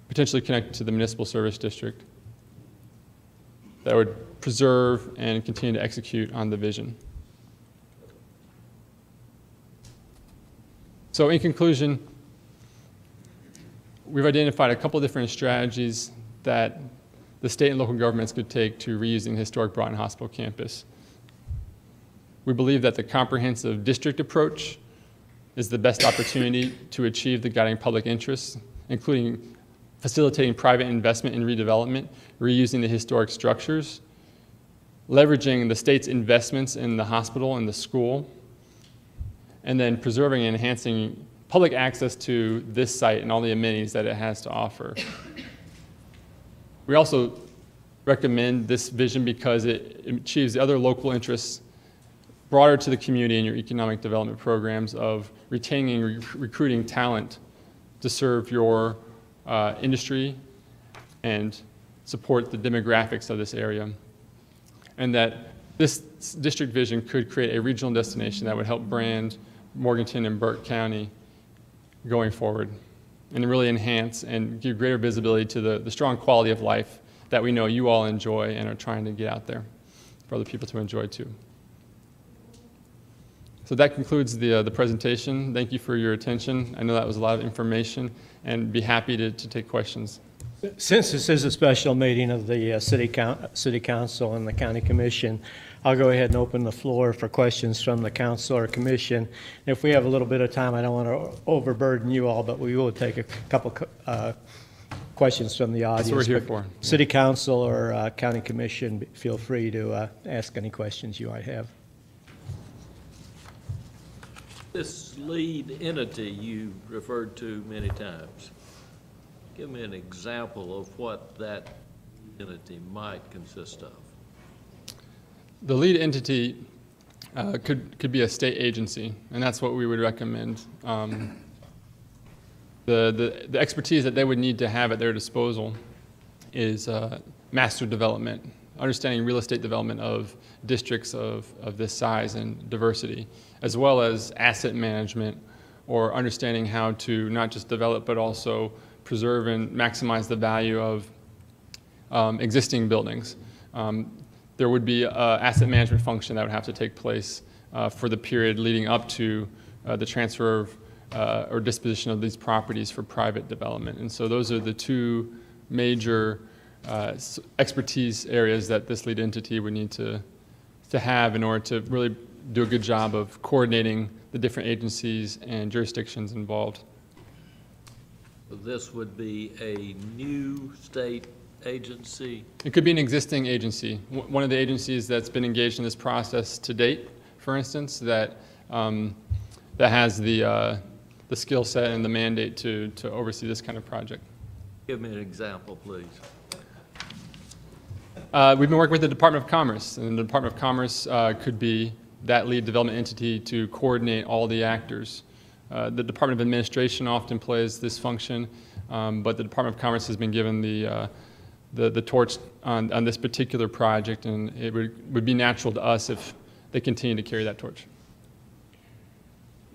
potentially connected to the municipal service district, that would preserve and continue to execute on the vision. So in conclusion, we've identified a couple different strategies that the state and local governments could take to reusing the historic Broughton Hospital campus. We believe that the comprehensive district approach is the best opportunity to achieve the guiding public interests, including facilitating private investment in redevelopment, reusing the historic structures, leveraging the state's investments in the hospital and the school, and then preserving and enhancing public access to this site and all the amenities that it has to offer. We also recommend this vision because it achieves the other local interests broader to the community in your economic development programs of retaining and recruiting talent to serve your industry and support the demographics of this area. And that this district vision could create a regional destination that would help brand Morganton and Burke County going forward and really enhance and give greater visibility to the strong quality of life that we know you all enjoy and are trying to get out there for other people to enjoy too. So that concludes the presentation. Thank you for your attention. I know that was a lot of information and be happy to take questions. Since this is a special meeting of the City Council and the County Commission, I'll go ahead and open the floor for questions from the council or commission. If we have a little bit of time, I don't want to overburden you all, but we will take a couple questions from the audience. That's what we're here for. City Council or County Commission, feel free to ask any questions you might have. This lead entity you referred to many times, give me an example of what that entity might consist of. The lead entity could be a state agency, and that's what we would recommend. The expertise that they would need to have at their disposal is master development, understanding real estate development of districts of this size and diversity, as well as asset management, or understanding how to not just develop but also preserve and maximize the value of existing buildings. There would be an asset management function that would have to take place for the period leading up to the transfer of or disposition of these properties for private development. And so those are the two major expertise areas that this lead entity would need to have in order to really do a good job of coordinating the different agencies and jurisdictions involved. This would be a new state agency. It could be an existing agency. One of the agencies that's been engaged in this process to date, for instance, that has the skill set and the mandate to oversee this kind of project. Give me an example, please. We've been working with the Department of Commerce, and the Department of Commerce could be that lead development entity to coordinate all the actors. The Department of Administration often plays this function, but the Department of Commerce has been given the torch on this particular project, and it would be natural to us if they continue to carry that torch.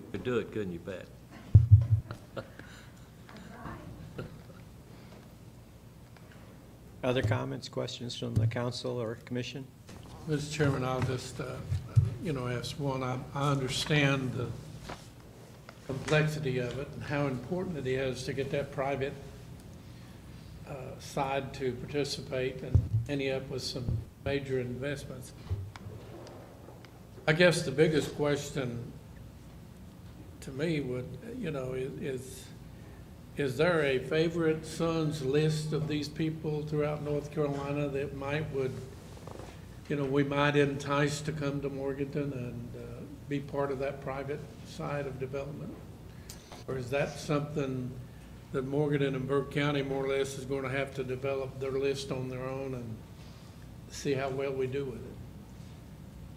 You could do it, couldn't you, Pat? Other comments, questions from the council or commission? Mr. Chairman, I'll just, ask one. I understand the complexity of it and how important it is to get that private side to participate and ending up with some major investments. I guess the biggest question to me would, is there a favorite sons list of these people throughout North Carolina that we might entice to come to Morganton and be part of that private side of development? Or is that something that Morganton and Burke County more or less is going to have to develop their list on their own and see how well we do with it?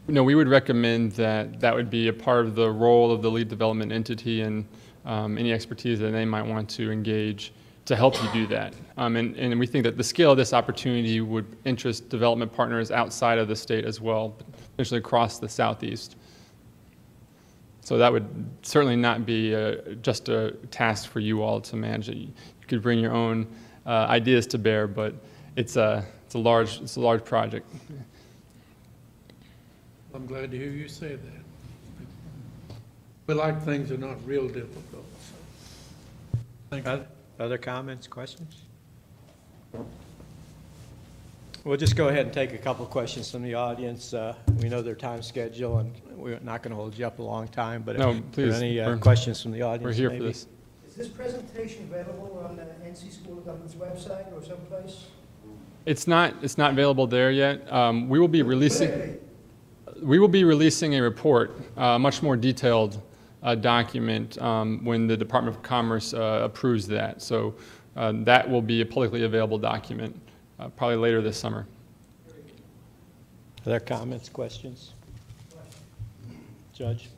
No, we would recommend that would be a part of the role of the lead development entity, and any expertise that they might want to engage to help you do that. And we think that the scale of this opportunity would interest development partners outside of the state as well, potentially across the Southeast. So that would certainly not be just a task for you all to manage. You could bring your own ideas to bear, but it's a large project. I'm glad to hear you say that. We like things that are not real difficult, so. Thank you. Other comments, questions? We'll just go ahead and take a couple questions from the audience. We know their time schedule, and we're not going to hold you up a long time, but No, if please, there are any questions from the audience, We're here for maybe? this. Is this presentation available on the NC School of Government's website or someplace? It's not available there yet. We will be releasing a report, a much more detailed document when the Department of Commerce approves that. So that will be a publicly available document probably later this summer. Other comments, questions? Judge?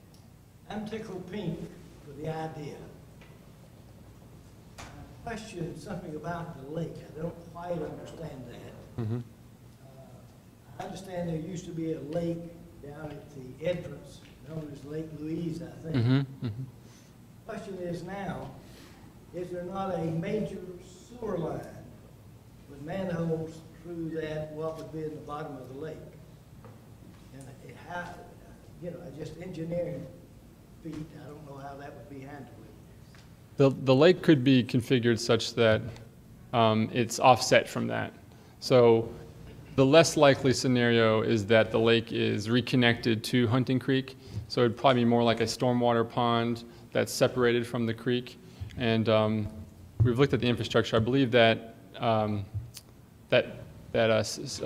I'm tickled pink with the idea. I question something about the lake. I don't quite understand that. Mm-hmm. I understand there used to be a lake down at the entrance known as Lake Louise, I think. Mm-hmm. Mm-hmm. Question is now, is there not a major sewer line with manholes through that, what would be in the bottom of the lake? And how, just engineering feat, I don't know how that would be handled. The lake could be configured such that it's offset from that. So the less likely scenario is that the lake is reconnected to Hunting Creek. So it'd probably be more like a stormwater pond that's separated from the creek. And we've looked at the infrastructure. I believe that a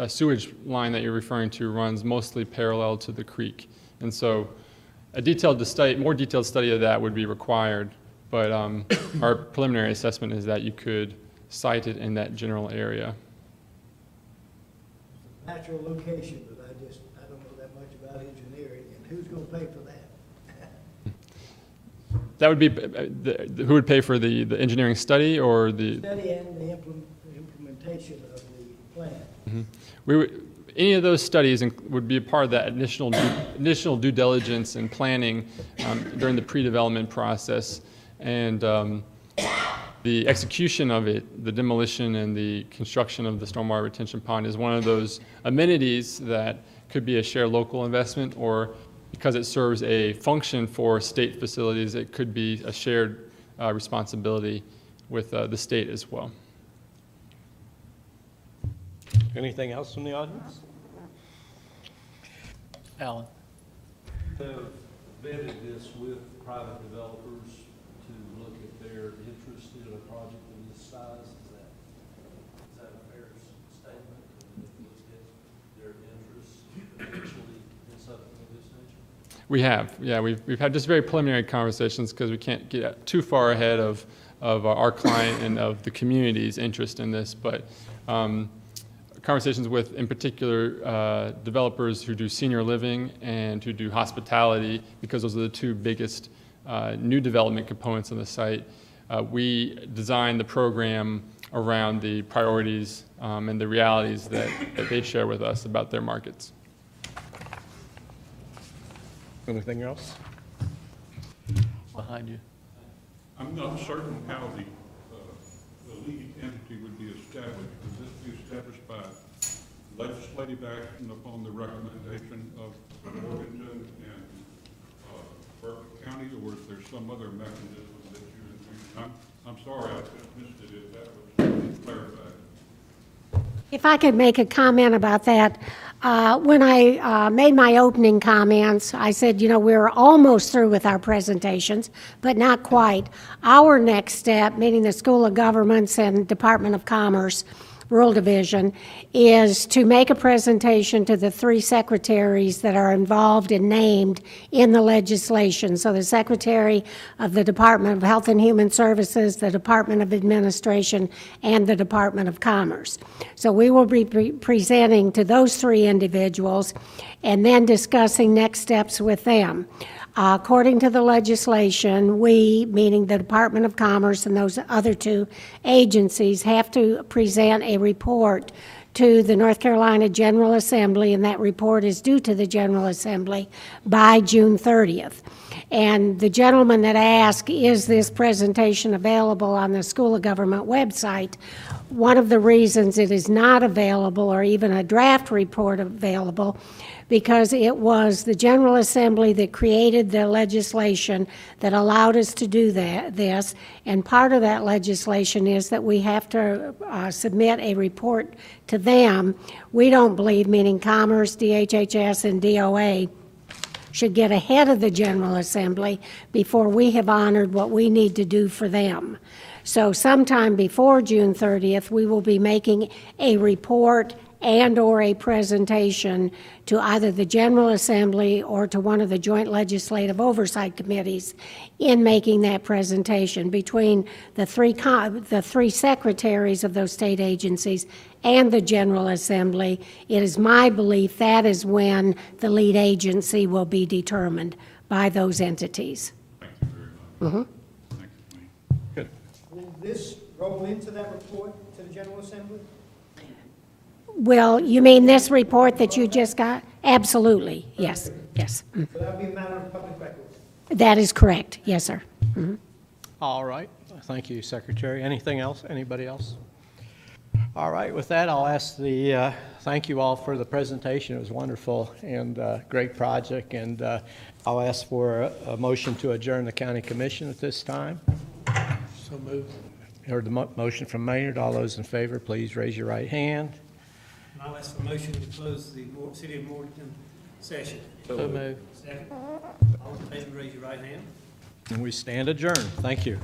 sewage line that you're referring to runs mostly parallel to the creek. And so more detailed study of that would be required, but our preliminary assessment is that you could site it in that general area. Natural location, but I don't know that much about engineering, and who's gonna pay for that? That would be, who would pay for the engineering study or the? Study and the implementation of the plan. Any of those studies would be a part of that initial due diligence and planning during the pre-development process. And the execution of it, the demolition and the construction of the stormwater retention pond is one of those amenities that could be a shared local investment, or because it serves a function for state facilities, it could be a shared responsibility with the state as well. Anything else from the audience? Alan? Have vetted this with private developers to look at their interest in a project of this size? Is that a fair statement? And if looked at their interest potentially in something of this nature? We have, yeah. We've had just very preliminary conversations because we can't get too far ahead of our client and of the community's interest in this, but conversations with, in particular, developers who do senior living and who do hospitality, because those are the two biggest new development components on the site. We designed the program around the priorities and the realities that they share with us about their markets. Anything else? Behind you. I'm not certain how the lead entity would be established. Would this be established by legislative action upon the recommendation of Morganton and Burke County, or is there some other mechanism that you envision? I'm sorry, I just missed it if that was clarified. If I could make a comment about that. When I made my opening comments, I said, we're almost through with our presentations, but not quite. Our next step, meaning the School of Governments and Department of Commerce, Rural Division, is to make a presentation to the 3 secretaries that are involved and named in the legislation. So the Secretary of the Department of Health and Human Services, the Department of Administration, and the Department of Commerce. So we will be presenting to those 3 individuals and then discussing next steps with them. According to the legislation, we, meaning the Department of Commerce and those other 2 agencies, have to present a report to the North Carolina General Assembly, and that report is due to the General Assembly by June 30th. And the gentleman that asked, is this presentation available on the School of Government website? One of the reasons it is not available, or even a draft report available, because it was the General Assembly that created the legislation that allowed us to do this, and part of that legislation is that we have to submit a report to them. We don't believe, meaning Commerce, DHHS, and DOA, should get ahead of the General Assembly before we have honored what we need to do for them. So sometime before June 30th, we will be making a report and or a presentation to either the General Assembly or to one of the joint legislative oversight committees in making that presentation. Between the 3 secretaries of those state agencies and the General Assembly, it is my belief that is when the lead agency will be determined by those entities. Thank you very much. Thank you, Wayne. Will this roll into that report to the General Assembly? Well, you mean this report that you just got? Absolutely, yes, yes. So that would be a matter of public record. That is correct, yes, sir. All right. Thank you, Secretary. Anything else? Anybody else? All right. With that, I'll ask thank you all for the presentation. It was wonderful and great project. And I'll ask for a motion to adjourn the County Commission at this time. So moved. Heard the motion from Maynard. All those in favor, please raise your right hand. And I'll ask for a motion to close the City of Morganton session. So moved. Second. All in favor, raise your right hand. And we stand adjourned. Thank you.